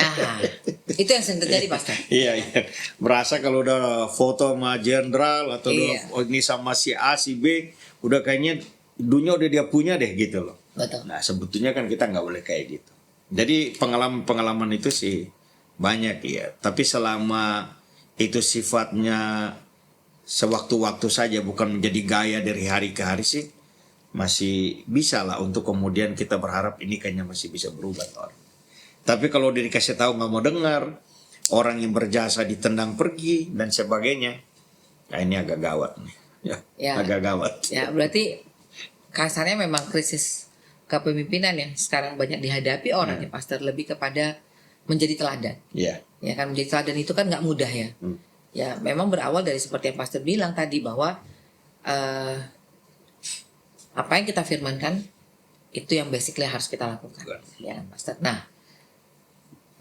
Itu yang sering terjadi, Pastor. Iya. Merasa kalau udah foto sama jenderal atau ini sama si A, si B, udah kayaknya dunia udah dia punya deh gitu loh. Betul. Nah sebetulnya kan kita nggak boleh kayak gitu. Jadi pengalaman-pengalaman itu sih banyak ya. Tapi selama itu sifatnya sewaktu-waktu saja, bukan menjadi gaya dari hari ke hari sih, masih bisa lah untuk kemudian kita berharap ini kayaknya masih bisa berubah orang. Tapi kalau dia dikasih tahu nggak mau dengar, orang yang berjasa ditendang pergi dan sebagainya, nah ini agak gawat nih. Agak gawat. Ya, berarti kasarnya memang krisis kepemimpinan yang sekarang banyak dihadapi orang ya, Pastor, lebih kepada menjadi teladan. Ya kan, menjadi teladan itu kan nggak mudah ya. Ya memang berawal dari seperti yang Pastor bilang tadi bahwa apa yang kita firmankan itu yang basically harus kita lakukan. Ya, Pastor. Nah,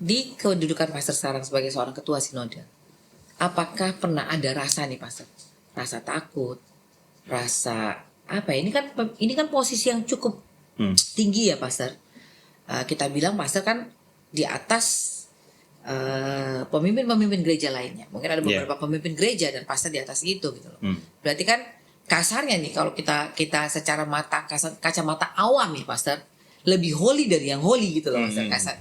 di kedudukan Pastor sekarang sebagai seorang ketua sinode, apakah pernah ada rasa nih, Pastor? Rasa takut, rasa apa ya? Ini kan posisi yang cukup tinggi ya, Pastor. Kita bilang Pastor kan di atas pemimpin-pemimpin gereja lainnya. Mungkin ada beberapa pemimpin gereja dan Pastor di atas itu gitu loh. Berarti kan kasarnya nih kalau kita secara kacamata awam ya, Pastor, lebih holy dari yang holy gitu loh, Pastor.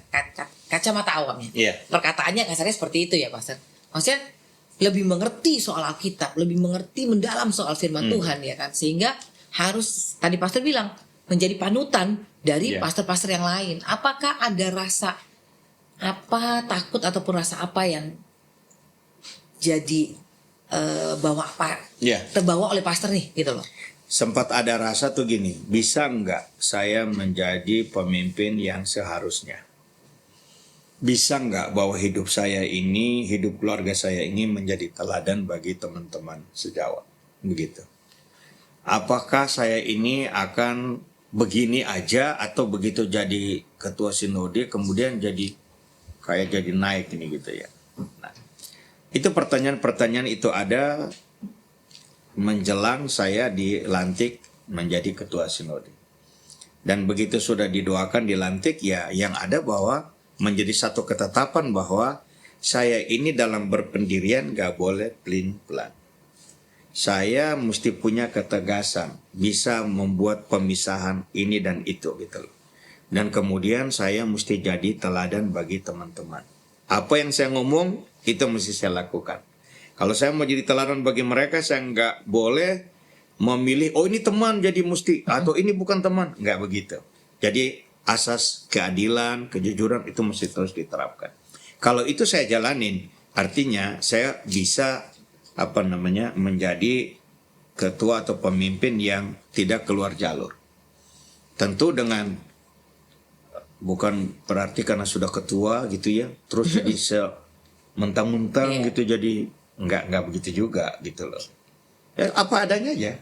Kacamata awamnya. Perkataannya kasarnya seperti itu ya, Pastor. Maksudnya lebih mengerti soal Alkitab, lebih mengerti mendalam soal firman Tuhan ya kan. Sehingga harus tadi Pastor bilang menjadi panutan dari Iya. pastor-pastor yang lain. Apakah ada rasa apa takut ataupun rasa apa yang jadi bawa apa Iya. terbawa oleh pastor nih gitu loh? Sempat ada rasa tuh gini, bisa nggak saya menjadi pemimpin yang seharusnya? Bisa nggak bahwa hidup saya ini, hidup keluarga saya ini menjadi teladan bagi teman-teman sejawat? Begitu. Apakah saya ini akan begini aja atau begitu jadi ketua sinode kemudian jadi kayak jadi naik ini gitu ya? Nah, itu pertanyaan-pertanyaan itu ada menjelang saya dilantik menjadi ketua sinode. Dan begitu sudah didoakan dilantik, ya yang ada bahwa menjadi satu ketetapan bahwa saya ini dalam berpendirian gak boleh pelin-pelan. Saya mesti punya ketegasan, bisa membuat pemisahan ini dan itu gitu loh. Dan kemudian saya mesti jadi teladan bagi teman-teman. Apa yang saya ngomong itu mesti saya lakukan. Kalau saya mau jadi teladan bagi mereka, saya nggak boleh memilih, oh ini teman jadi mesti, atau ini bukan teman. Nggak begitu. Jadi asas keadilan, kejujuran itu mesti terus diterapkan. Kalau itu saya jalanin, artinya saya bisa menjadi ketua atau pemimpin yang tidak keluar jalur. Tentu dengan bukan berarti karena sudah ketua gitu ya, terus jadi mentang-mentang gitu jadi nggak begitu juga gitu loh. Ya, apa adanya aja.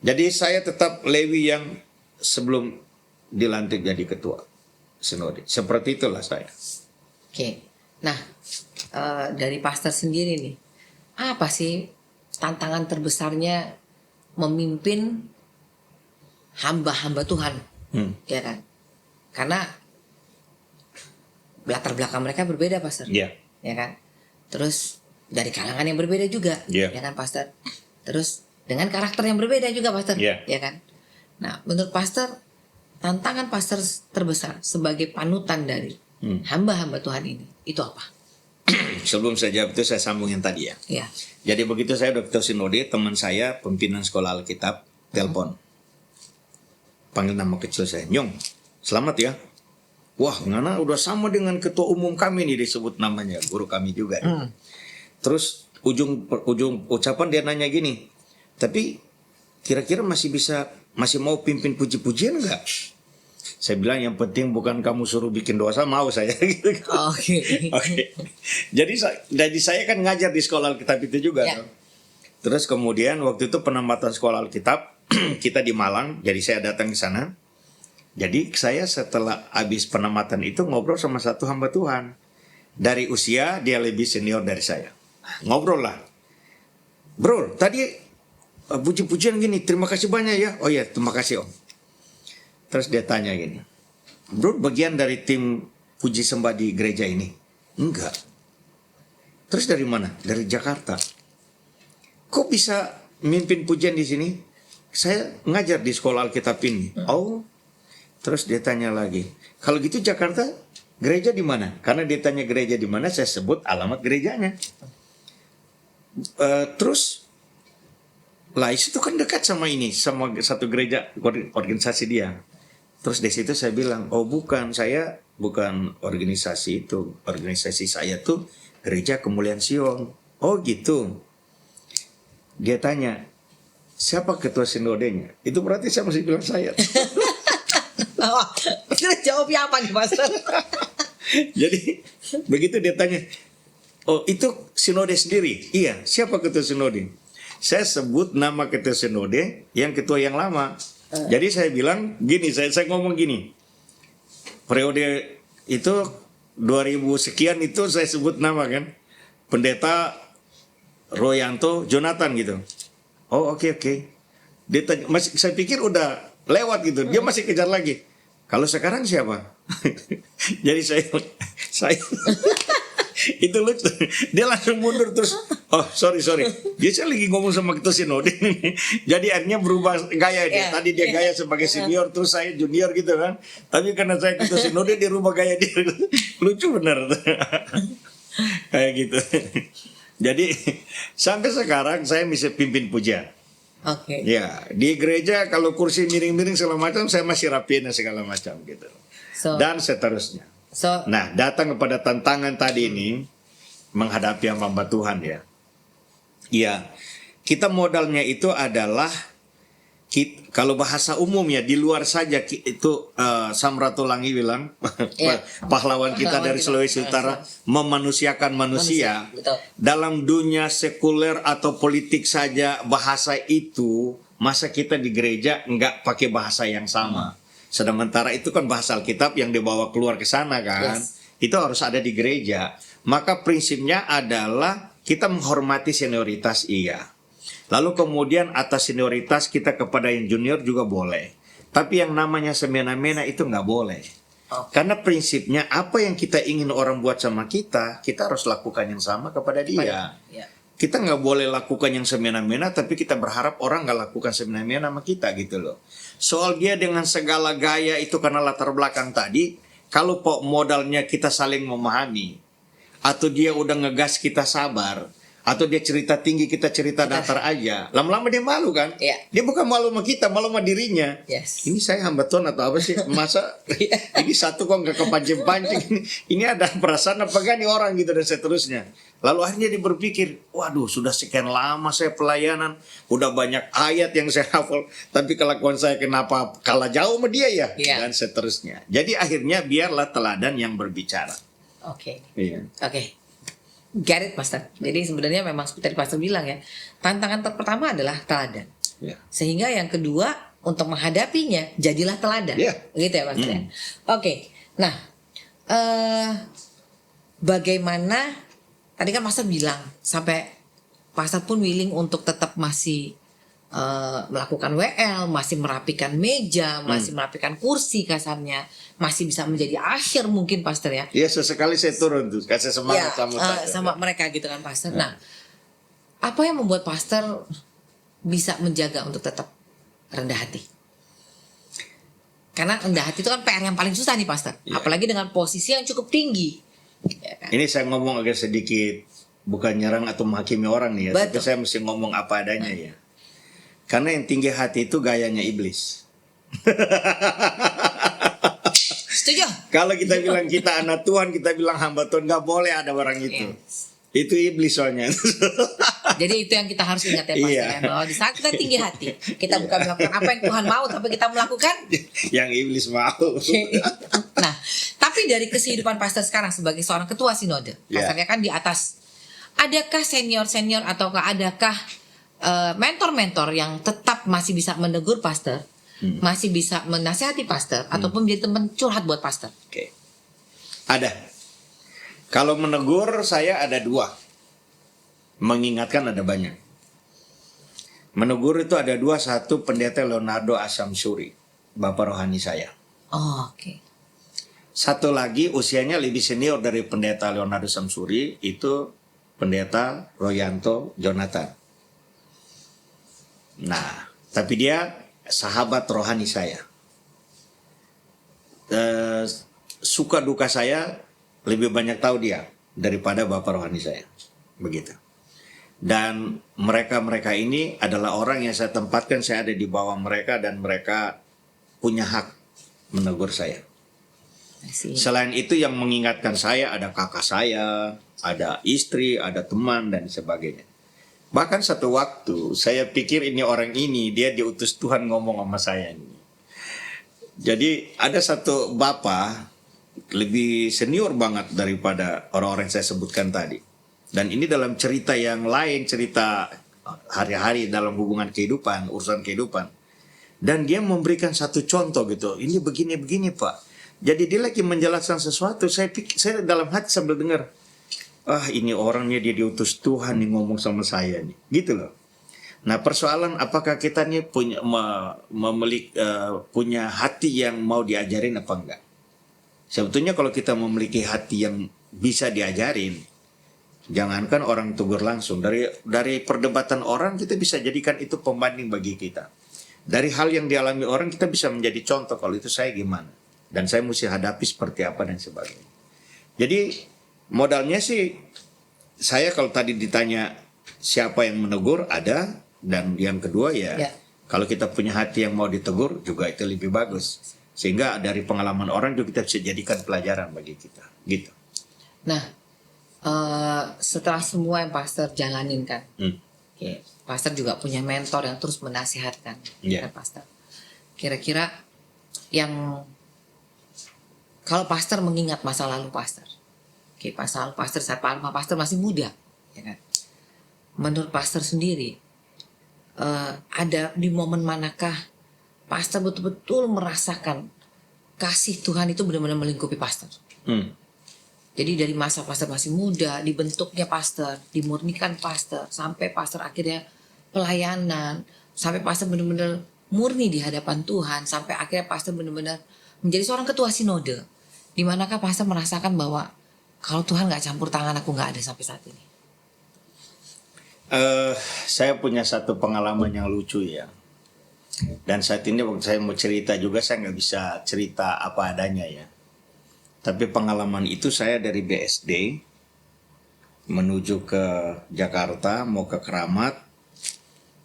Jadi saya tetap Lewi yang sebelum dilantik jadi ketua sinode. Seperti itulah saya. Oke. Nah, dari pastor sendiri nih, apa sih tantangan terbesarnya memimpin hamba-hamba Tuhan? Ya kan? Karena latar belakang mereka berbeda, pastor. Iya. Ya kan? Terus dari kalangan yang berbeda juga, Iya. ya kan, pastor? Terus dengan karakter yang berbeda juga, pastor. Iya. Ya kan? Nah, menurut pastor, tantangan pastor terbesar sebagai panutan dari hamba-hamba Tuhan ini itu apa? Sebelum saya jawab itu saya sambung yang tadi ya. Ya. Jadi begitu saya dokter sinode, teman saya pimpinan sekolah Alkitab telepon, panggil nama kecil saya, Nyong, selamat ya. Wah, ngana udah sama dengan ketua umum kami nih disebut namanya, guru kami juga. Terus ujung ucapan dia nanya gini, tapi kira-kira masih mau pimpin puji-pujian nggak? Saya bilang yang penting bukan kamu suruh bikin dosa, mau saya gitu. Oke. Oke. Jadi saya kan ngajar di sekolah Alkitab itu juga. Ya. Toh. Terus kemudian waktu itu penempatan sekolah Alkitab kita di Malang, jadi saya datang ke sana. Jadi saya setelah habis penempatan itu ngobrol sama satu hamba Tuhan. Dari usia dia lebih senior dari saya. Ngobrol lah. Bro, tadi puji-pujian gini, terima kasih banyak ya. Oh ya, terima kasih om. Terus dia tanya gini, bro bagian dari tim puji sembah di gereja ini? Enggak. Terus dari mana? Dari Jakarta. Kok bisa mimpin pujian di sini? Saya ngajar di sekolah Alkitab ini. Oh. Terus dia tanya lagi, kalau gitu Jakarta gereja di mana? Karena dia tanya gereja di mana, saya sebut alamat gerejanya. Terus Lais itu kan dekat sama ini, sama satu gereja organisasi dia. Terus di situ saya bilang, oh bukan, saya bukan organisasi itu. Organisasi saya tuh Gereja Kemuliaan Sion. Oh gitu. Dia tanya, siapa ketua sinodenya? Itu berarti saya mesti bilang saya. Terus jawabnya apa nih, pastor? Jadi begitu dia tanya, oh itu sinode sendiri? Iya, siapa ketua sinode? Saya sebut nama ketua sinode yang ketua yang lama. Jadi saya bilang gini, saya ngomong gini, periode itu 2000 sekian itu saya sebut nama kan, pendeta Royanto Jonathan gitu. Oh oke. Dia tanya, saya pikir udah lewat gitu, dia masih kejar lagi. Kalau sekarang siapa? Jadi saya itu lucu. Dia langsung mundur terus. Oh sorry. Dia lagi ngomong sama ketua sinode. Jadi akhirnya berubah gaya dia. Tadi dia gaya sebagai senior, terus saya junior gitu kan. Tapi karena saya ketua sinode dia rubah gaya dia. Lucu bener. Kayak gitu. Jadi sampai sekarang saya bisa pimpin pujian. Oke. Ya, di gereja kalau kursi miring-miring segala macam saya masih rapiin segala macam gitu. So, Dan seterusnya. so Nah, datang kepada tantangan tadi ini menghadapi hamba Tuhan ya. Ya, kita modalnya itu adalah kalau bahasa umum ya di luar saja itu Samratulangi bilang Iya. pahlawan kita Pahlawan dari kita. Sulawesi Utara memanusiakan manusia. Betul. Dalam dunia sekuler atau politik saja bahasa itu masa kita di gereja nggak pakai bahasa yang sama. Sementara itu kan bahasa Alkitab yang dibawa keluar ke sana kan. Yes. Itu harus ada di gereja. Maka prinsipnya adalah kita menghormati senioritas iya. Lalu kemudian atas senioritas kita kepada yang junior juga boleh. Tapi yang namanya semena-mena itu nggak boleh. Oh. Karena prinsipnya apa yang kita ingin orang buat sama kita harus lakukan yang sama kepada dia. Ya. Kita nggak boleh lakukan yang semena-mena, tapi kita berharap orang nggak lakukan semena-mena sama kita gitu loh. Soal dia dengan segala gaya itu karena latar belakang tadi, kalau modalnya kita saling memahami, atau dia udah ngegas kita sabar, atau dia cerita tinggi kita cerita datar aja, lama-lama dia malu kan? Iya. Dia bukan malu sama kita, malu sama dirinya. Yes. Ini saya hamba Tuhan atau apa sih? Masa ini satu kok nggak kepancing-pancing? Ini ada perasaan apa kan nih orang gitu dan seterusnya. Lalu akhirnya dia berpikir, waduh sudah sekian lama saya pelayanan, udah banyak ayat yang saya hafal, tapi kelakuan saya kenapa kalah jauh sama dia ya? Iya. Dan seterusnya. Jadi akhirnya biarlah teladan yang berbicara. Oke. Iya. Oke. Get it, Pastor. Jadi sebenarnya memang seperti Pastor bilang ya, tantangan pertama adalah teladan. Iya. Sehingga yang kedua untuk menghadapinya jadilah teladan. Iya. Gitu ya, Pastor. Ya? Oke. Nah, bagaimana tadi kan Pastor bilang sampai Pastor pun willing untuk tetap masih melakukan WL, masih merapikan meja, masih merapikan kursi kasarnya, masih bisa menjadi akhir mungkin Pastor ya. Iya, sesekali saya turun tuh kasih semangat sama mereka gitu kan Pastor. Nah, apa yang membuat Pastor bisa menjaga untuk tetap rendah hati? Karena rendah hati itu kan PR yang paling susah nih Pastor. Iya. Apalagi dengan posisi yang cukup tinggi. Ya kan? Ini saya ngomong agak sedikit bukan nyerang atau menghakimi orang nih ya, tapi Betul. saya mesti ngomong apa adanya ya. Karena yang tinggi hati itu gayanya iblis. Setuju? Kalau kita bilang kita anak Tuhan, kita bilang hamba Tuhan, nggak boleh ada orang itu. Yes. Itu iblis soalnya. Jadi itu yang kita harus ingat ya Pastor Iya. ya, bahwa di saat kita tinggi hati, kita bukan melakukan apa yang Tuhan mau, tapi kita melakukan. Yang iblis mau. Nah, tapi dari kehidupan Pastor sekarang sebagai seorang ketua sinode, Iya. kasarnya kan di atas, adakah senior-senior ataukah adakah mentor-mentor yang tetap masih bisa menegur Pastor, masih bisa menasihati Pastor, ataupun menjadi teman curhat buat Pastor? Oke. Ada. Kalau menegur saya ada dua. Mengingatkan ada banyak. Menegur itu ada dua. Satu pendeta Leonardo Asamsuri, bapak rohani saya. Oh, oke. Satu lagi usianya lebih senior dari pendeta Leonardo Samsuri, itu pendeta Royanto Jonathan. Nah, tapi dia sahabat rohani saya. Suka duka saya lebih banyak tahu dia daripada bapak rohani saya. Begitu. Dan mereka ini adalah orang yang saya tempatkan, saya ada di bawah mereka dan mereka punya hak menegur saya. Selain itu yang mengingatkan saya ada kakak saya, ada istri, ada teman dan sebagainya. Bahkan satu waktu saya pikir ini orang ini dia diutus Tuhan ngomong sama saya ini. Jadi ada satu bapak lebih senior banget daripada orang-orang yang saya sebutkan tadi. Dan ini dalam cerita yang lain, cerita hari-hari dalam hubungan kehidupan, urusan kehidupan. Dan dia memberikan satu contoh gitu. Ini begini-begini Pak. Jadi dia lagi menjelaskan sesuatu. Saya dalam hati sambil dengar. Ini orangnya dia diutus Tuhan nih ngomong sama saya nih. Gitu loh. Nah persoalan apakah kita nih punya hati yang mau diajarin apa enggak? Sebetulnya kalau kita memiliki hati yang bisa diajarin, jangankan orang tegur langsung, dari perdebatan orang kita bisa jadikan itu pembanding bagi kita. Dari hal yang dialami orang kita bisa menjadi contoh, kalau itu saya gimana dan saya mesti hadapi seperti apa dan sebagainya. Jadi modalnya sih saya kalau tadi ditanya siapa yang menegur, ada Dan yang kedua ya, Ya. kalau kita punya hati yang mau ditegur juga itu lebih bagus. Sehingga dari pengalaman orang juga kita bisa jadikan pelajaran bagi kita. Gitu. Nah, setelah semua yang pastor jalanin kan, oke, pastor juga punya mentor yang terus menasihatkan, Iya. kan pastor. Kira-kira yang kalau pastor mengingat masa lalu pastor, oke, masa lalu pastor saat pastor masih muda, ya kan? Menurut pastor sendiri, ada di momen manakah pastor betul-betul merasakan kasih Tuhan itu benar-benar melingkupi pastor? Jadi dari masa pastor masih muda, dibentuknya pastor, dimurnikan pastor, sampai pastor akhirnya pelayanan, sampai pastor benar-benar murni di hadapan Tuhan, sampai akhirnya pastor benar-benar menjadi seorang ketua sinode. Di manakah pastor merasakan bahwa kalau Tuhan nggak campur tangan, aku nggak ada sampai saat ini? Saya punya satu pengalaman yang lucu ya. Dan saat ini waktu saya mau cerita juga saya nggak bisa cerita apa adanya ya. Tapi pengalaman itu saya dari BSD menuju ke Jakarta mau ke Keramat,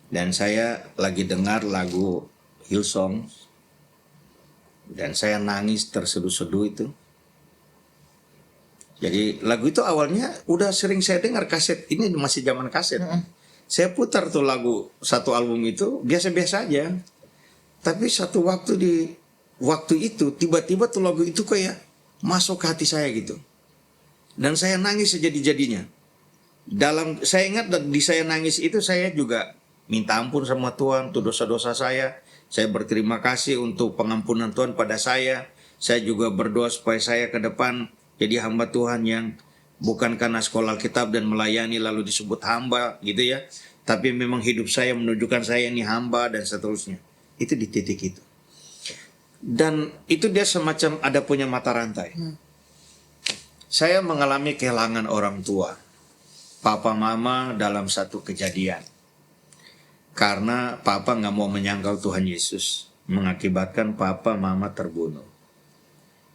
dan saya lagi dengar lagu Hillsong dan saya nangis terseduh-seduh itu. Jadi lagu itu awalnya udah sering saya dengar, kaset ini masih zaman kaset. Saya putar tuh lagu satu album itu biasa-biasa aja. Tapi satu waktu di waktu itu tiba-tiba tuh lagu itu kayak masuk ke hati saya gitu. Dan saya nangis sejadi-jadinya. Saya ingat di saya nangis itu saya juga minta ampun sama Tuhan untuk dosa-dosa saya. Saya berterima kasih untuk pengampunan Tuhan pada saya. Saya juga berdoa supaya saya ke depan jadi hamba Tuhan yang bukan karena sekolah Alkitab dan melayani lalu disebut hamba gitu ya. Tapi memang hidup saya menunjukkan saya ini hamba dan seterusnya. Itu di titik itu. Dan itu dia semacam ada punya mata rantai. Saya mengalami kehilangan orang tua, papa mama dalam satu kejadian. Karena papa nggak mau menyangkal Tuhan Yesus, mengakibatkan papa mama terbunuh.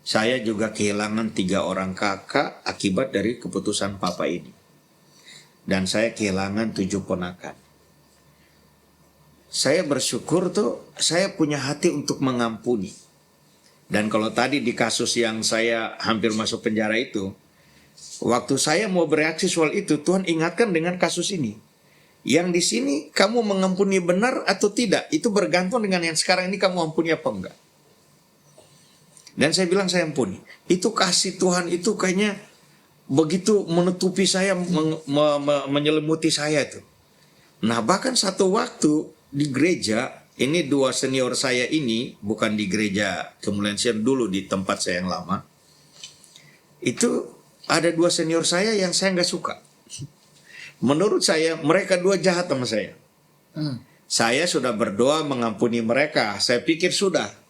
Saya juga kehilangan 3 orang kakak akibat dari keputusan papa ini. Dan saya kehilangan 7 ponakan. Saya bersyukur tuh saya punya hati untuk mengampuni. Dan kalau tadi di kasus yang saya hampir masuk penjara itu, waktu saya mau bereaksi soal itu, Tuhan ingatkan dengan kasus ini. Yang di sini kamu mengampuni benar atau tidak, itu bergantung dengan yang sekarang ini kamu ampuni apa enggak. Dan saya bilang saya ampuni. Itu kasih Tuhan itu kayaknya begitu menutupi saya, menyelimuti saya itu. Nah bahkan satu waktu di gereja, ini 2 senior saya ini, bukan di gereja Kemuliaan Sion dulu di tempat saya yang lama. Itu ada 2 senior saya yang saya nggak suka. Menurut saya mereka 2 jahat sama saya. Saya sudah berdoa mengampuni mereka. Saya pikir sudah.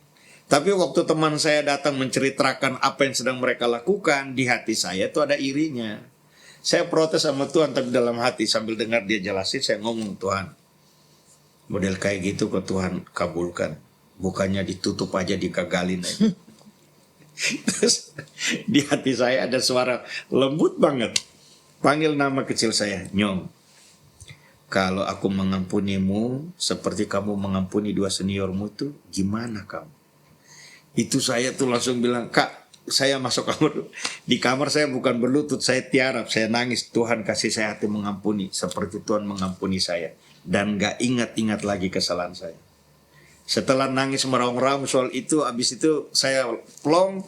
Tapi waktu teman saya datang menceritakan apa yang sedang mereka lakukan, di hati saya itu ada irinya. Saya protes sama Tuhan, tapi dalam hati sambil dengar dia jelasin, saya ngomong, Tuhan, model kayak gitu kok Tuhan kabulkan. Bukannya ditutup aja, digagalin aja. Terus di hati saya ada suara lembut banget. Panggil nama kecil saya, Nyong. Kalau aku mengampunimu seperti kamu mengampuni 2 seniormu itu, gimana kamu? Itu saya tuh langsung bilang, Kak, saya masuk kamar. Di kamar saya bukan berlutut, saya tiarap, saya nangis. Tuhan kasih saya hati mengampuni seperti Tuhan mengampuni saya. Dan gak ingat-ingat lagi kesalahan saya. Setelah nangis meraung-raung soal itu, habis itu saya plong.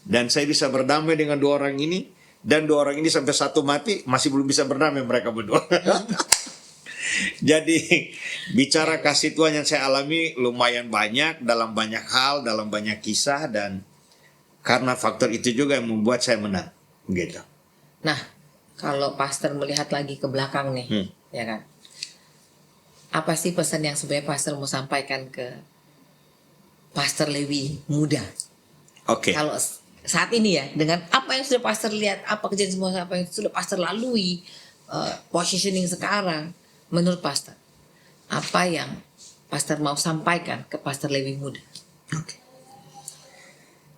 Dan saya bisa berdamai dengan 2 orang ini. Dan 2 orang ini sampai satu mati, masih belum bisa berdamai mereka berdua. Jadi bicara kasih Tuhan yang saya alami lumayan banyak, dalam banyak hal, dalam banyak kisah. Dan karena faktor itu juga yang membuat saya menang gitu. Nah, kalau pastor melihat lagi ke belakang nih, ya kan? Apa sih pesan yang sebenarnya pastor mau sampaikan ke Pastor Lewi muda? Oke. Kalau saat ini ya, dengan apa yang sudah pastor lihat, apa kejadian semua, apa yang sudah pastor lalui, positioning sekarang, menurut pastor, apa yang pastor mau sampaikan ke Pastor Lewi muda? Oke.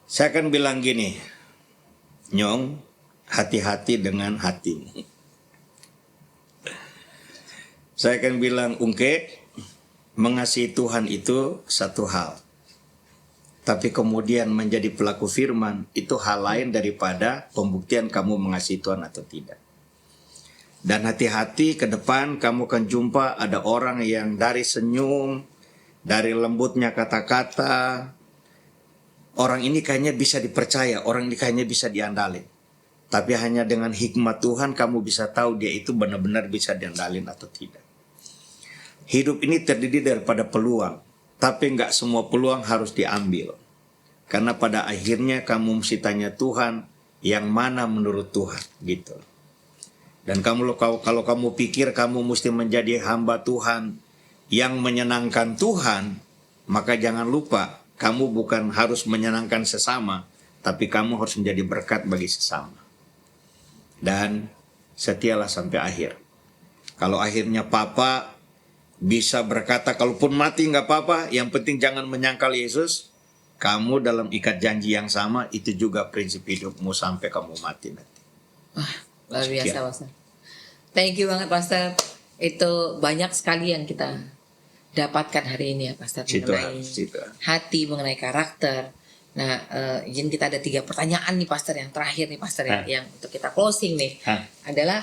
Saya akan bilang gini, Nyong, hati-hati dengan hatimu. Saya akan bilang, Ungke, mengasihi Tuhan itu satu hal. Tapi kemudian menjadi pelaku firman itu hal lain daripada pembuktian kamu mengasihi Tuhan atau tidak. Dan hati-hati ke depan kamu akan jumpa ada orang yang dari senyum, dari lembutnya kata-kata, orang ini kayaknya bisa dipercaya, orang ini kayaknya bisa diandalin. Tapi hanya dengan hikmat Tuhan kamu bisa tahu dia itu benar-benar bisa diandalin atau tidak. Hidup ini terdiri daripada peluang, tapi nggak semua peluang harus diambil. Karena pada akhirnya kamu mesti tanya Tuhan, yang mana menurut Tuhan, gitu. Dan kalau kamu pikir kamu mesti menjadi hamba Tuhan yang menyenangkan Tuhan, maka jangan lupa kamu bukan harus menyenangkan sesama, tapi kamu harus menjadi berkat bagi sesama. Dan setialah sampai akhir. Kalau akhirnya Papa bisa berkata, kalaupun mati nggak apa-apa, yang penting jangan menyangkal Yesus, kamu dalam ikat janji yang sama, itu juga prinsip hidupmu sampai kamu mati nanti. Wah, luar biasa, Pastor. Thank you banget, Pastor. Itu banyak sekali yang kita dapatkan hari ini ya, Pastor. Mengenai hati, mengenai karakter. Nah, izin kita ada 3 pertanyaan nih, Pastor. Yang terakhir nih, Pastor, yang untuk kita closing nih. Adalah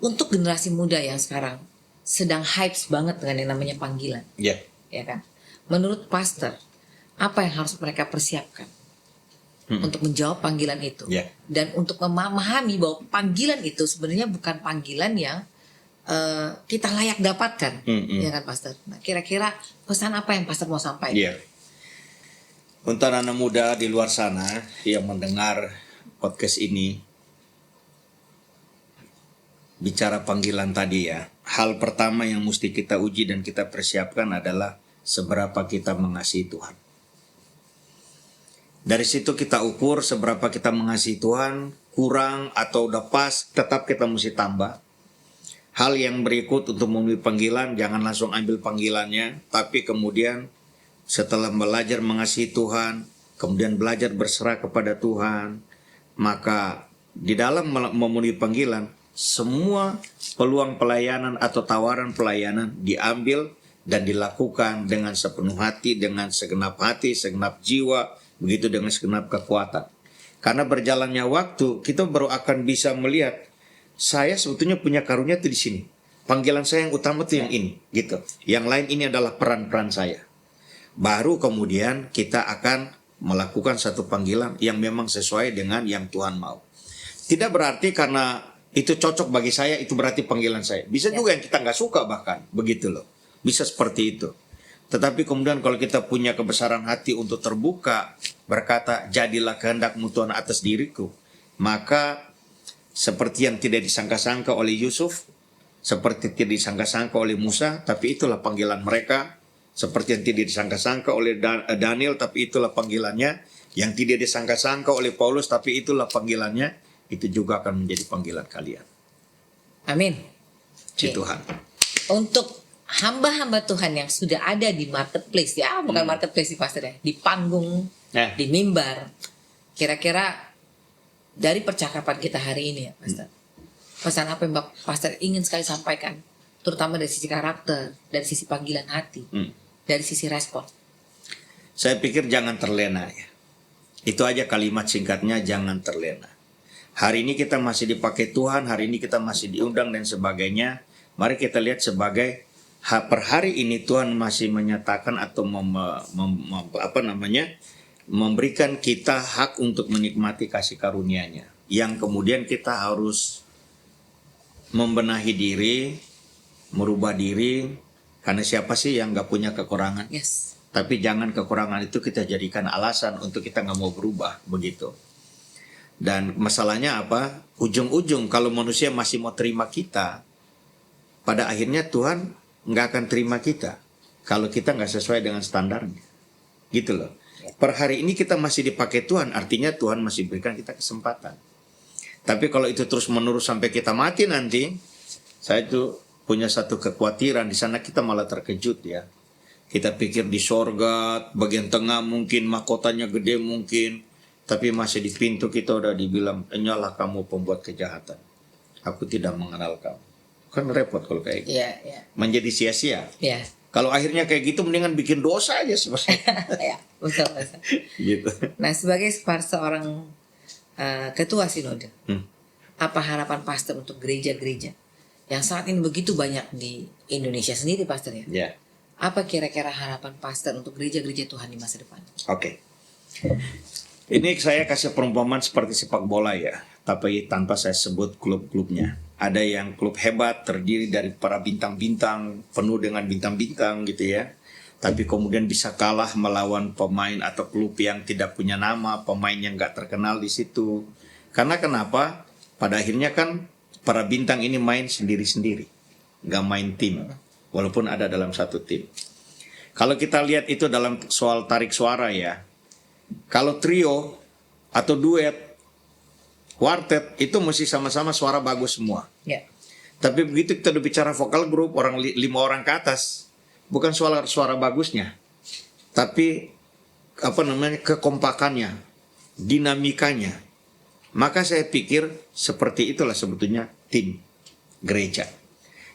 untuk generasi muda yang sekarang sedang hype banget dengan yang namanya panggilan. Ya kan? Menurut Pastor, apa yang harus mereka persiapkan untuk menjawab panggilan itu, dan untuk memahami bahwa panggilan itu sebenarnya bukan panggilan yang kita layak dapatkan, ya kan, Pastor? Nah, kira-kira pesan apa yang Pastor mau sampaikan? Untuk anak muda di luar sana yang mendengar podcast ini, bicara panggilan tadi ya, hal pertama yang mesti kita uji dan kita persiapkan adalah seberapa kita mengasihi Tuhan. Dari situ kita ukur seberapa kita mengasihi Tuhan, kurang atau udah pas, tetap kita mesti tambah. Hal yang berikut untuk memenuhi panggilan, jangan langsung ambil panggilannya, tapi kemudian setelah belajar mengasihi Tuhan, kemudian belajar berserah kepada Tuhan, maka di dalam memenuhi panggilan, semua peluang pelayanan atau tawaran pelayanan diambil dan dilakukan dengan sepenuh hati, dengan segenap hati, segenap jiwa, begitu dengan segenap kekuatan. Karena berjalannya waktu, kita baru akan bisa melihat, saya sebetulnya punya karunia itu di sini. Panggilan saya yang utama itu yang ini, gitu. Yang lain ini adalah peran-peran saya. Baru kemudian kita akan melakukan satu panggilan yang memang sesuai dengan yang Tuhan mau. Tidak berarti karena itu cocok bagi saya, itu berarti panggilan saya. Bisa juga yang kita nggak suka bahkan, begitu loh. Bisa seperti itu. Tetapi kemudian kalau kita punya kebesaran hati untuk terbuka, berkata, jadilah kehendakmu Tuhan atas diriku, maka seperti yang tidak disangka-sangka oleh Yusuf, seperti tidak disangka-sangka oleh Musa, tapi itulah panggilan mereka. Seperti yang tidak disangka-sangka oleh Daniel, tapi itulah panggilannya. Yang tidak disangka-sangka oleh Paulus, tapi itulah panggilannya. Itu juga akan menjadi panggilan kalian. Amin. Tuhan. Untuk hamba-hamba Tuhan yang sudah ada di marketplace, ya bukan marketplace sih, Pastor, ya, di panggung, di mimbar, kira-kira dari percakapan kita hari ini ya, Pastor, pesan apa yang Pastor ingin sekali sampaikan, terutama dari sisi karakter, dari sisi panggilan hati, dari sisi respon? Saya pikir jangan terlena ya. Itu aja kalimat singkatnya, jangan terlena. Hari ini kita masih dipakai Tuhan, hari ini kita masih diundang dan sebagainya. Mari kita lihat sebagai per hari ini Tuhan masih menyatakan atau memberikan kita hak untuk menikmati kasih karunia-Nya. Yang kemudian kita harus membenahi diri, merubah diri, karena siapa sih yang gak punya kekurangan? Yes. Tapi jangan kekurangan itu kita jadikan alasan untuk kita gak mau berubah, begitu. Dan masalahnya apa? Ujung-ujung kalau manusia masih mau terima kita, pada akhirnya Tuhan nggak akan terima kita kalau kita nggak sesuai dengan standarnya, gitu loh. Per hari ini kita masih dipakai Tuhan, artinya Tuhan masih berikan kita kesempatan. Tapi kalau itu terus menerus sampai kita mati nanti, saya itu punya satu kekhawatiran, di sana kita malah terkejut ya. Kita pikir di sorga, bagian tengah mungkin mahkotanya gede mungkin, tapi masih di pintu kita udah dibilang, enyalah kamu pembuat kejahatan, aku tidak mengenal kamu. Kan repot kalau kayak gitu. Iya, iya. Menjadi sia-sia. Iya. Kalau akhirnya kayak gitu mendingan bikin dosa aja sebenarnya. Ya, betul, betul. Gitu. Nah, sebagai seorang ketua sinode, apa harapan pastor untuk gereja-gereja yang saat ini begitu banyak di Indonesia sendiri, pastor ya? Ya. Apa kira-kira harapan pastor untuk gereja-gereja Tuhan di masa depan? Oke. Ini saya kasih perumpamaan seperti sepak bola ya, tapi tanpa saya sebut klub-klubnya. Ada yang klub hebat terdiri dari para bintang-bintang, penuh dengan bintang-bintang gitu ya. Tapi kemudian bisa kalah melawan pemain atau klub yang tidak punya nama, pemain yang gak terkenal di situ. Karena kenapa? Pada akhirnya kan para bintang ini main sendiri-sendiri, gak main tim, walaupun ada dalam satu tim. Kalau kita lihat itu dalam soal tarik suara ya, kalau trio atau duet, quartet itu mesti sama-sama suara bagus semua. Ya. Tapi begitu kita bicara vokal grup, 5 orang ke atas, bukan suara bagusnya, tapi kekompakannya, dinamikanya. Maka saya pikir seperti itulah sebetulnya tim gereja.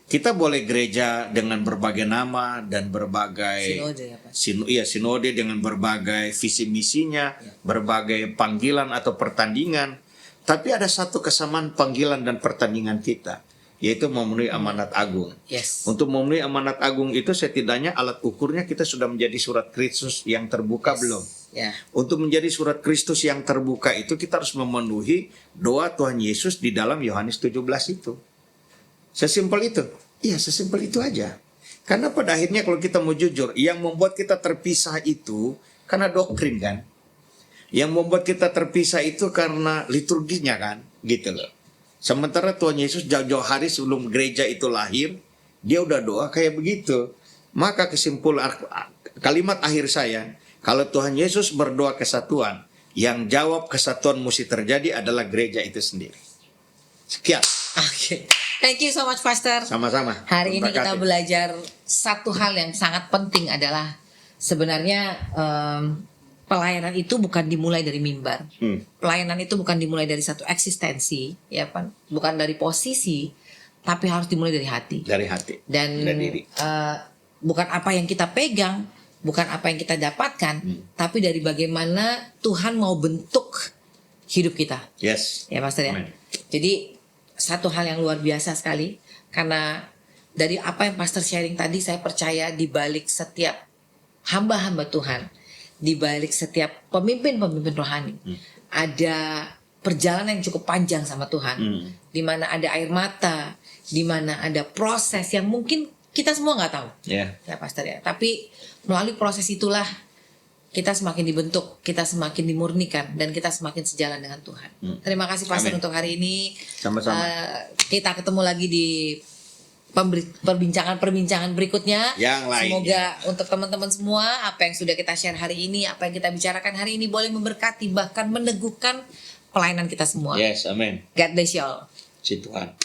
Kita boleh gereja dengan berbagai nama dan berbagai Sinode ya, Pak. sinode dengan berbagai visi misinya, berbagai panggilan atau pertandingan. Tapi ada satu kesamaan panggilan dan pertandingan kita, yaitu memenuhi amanat agung. Yes. Untuk memenuhi amanat agung itu setidaknya alat ukurnya kita sudah menjadi surat Kristus yang terbuka belum? Ya. Untuk menjadi surat Kristus yang terbuka itu kita harus memenuhi doa Tuhan Yesus di dalam Yohanes 17 itu. Sesimpel itu. Iya, sesimpel itu aja. Karena pada akhirnya kalau kita mau jujur, yang membuat kita terpisah itu karena doktrin kan. Yang membuat kita terpisah itu karena liturginya kan, gitu loh. Sementara Tuhan Yesus jauh-jauh hari sebelum gereja itu lahir, dia udah doa kayak begitu. Maka kesimpulan kalimat akhir saya, kalau Tuhan Yesus berdoa kesatuan, yang jawab kesatuan mesti terjadi adalah gereja itu sendiri. Sekian. Oke. Thank you so much, Pastor. Sama-sama. Hari ini kita Terima kasih. belajar satu hal yang sangat penting adalah sebenarnya pelayanan itu bukan dimulai dari mimbar. Pelayanan itu bukan dimulai dari satu eksistensi, ya kan? Bukan dari posisi, tapi harus dimulai dari hati. Dari hati. Dan dari diri. bukan apa yang kita pegang, bukan apa yang kita dapatkan, tapi dari bagaimana Tuhan mau bentuk hidup kita. Yes. Ya, Pastor ya. Amen. Jadi satu hal yang luar biasa sekali, karena dari apa yang Pastor sharing tadi, saya percaya di balik setiap hamba-hamba Tuhan, di balik setiap pemimpin-pemimpin rohani, ada perjalanan yang cukup panjang sama Tuhan, di mana ada air mata, di mana ada proses yang mungkin kita semua nggak tahu, Ya. ya Pastor ya. Tapi melalui proses itulah kita semakin dibentuk, kita semakin dimurnikan, dan kita semakin sejalan dengan Tuhan. Terima kasih Pastor Amin. untuk hari ini. Sama-sama. Kita ketemu lagi di perbincangan berikutnya. Yang lainnya. Semoga untuk teman-teman semua, apa yang sudah kita share hari ini, apa yang kita bicarakan hari ini boleh memberkati, bahkan meneguhkan pelayanan kita semua. Yes, amin. God bless you all. Si Tuhan.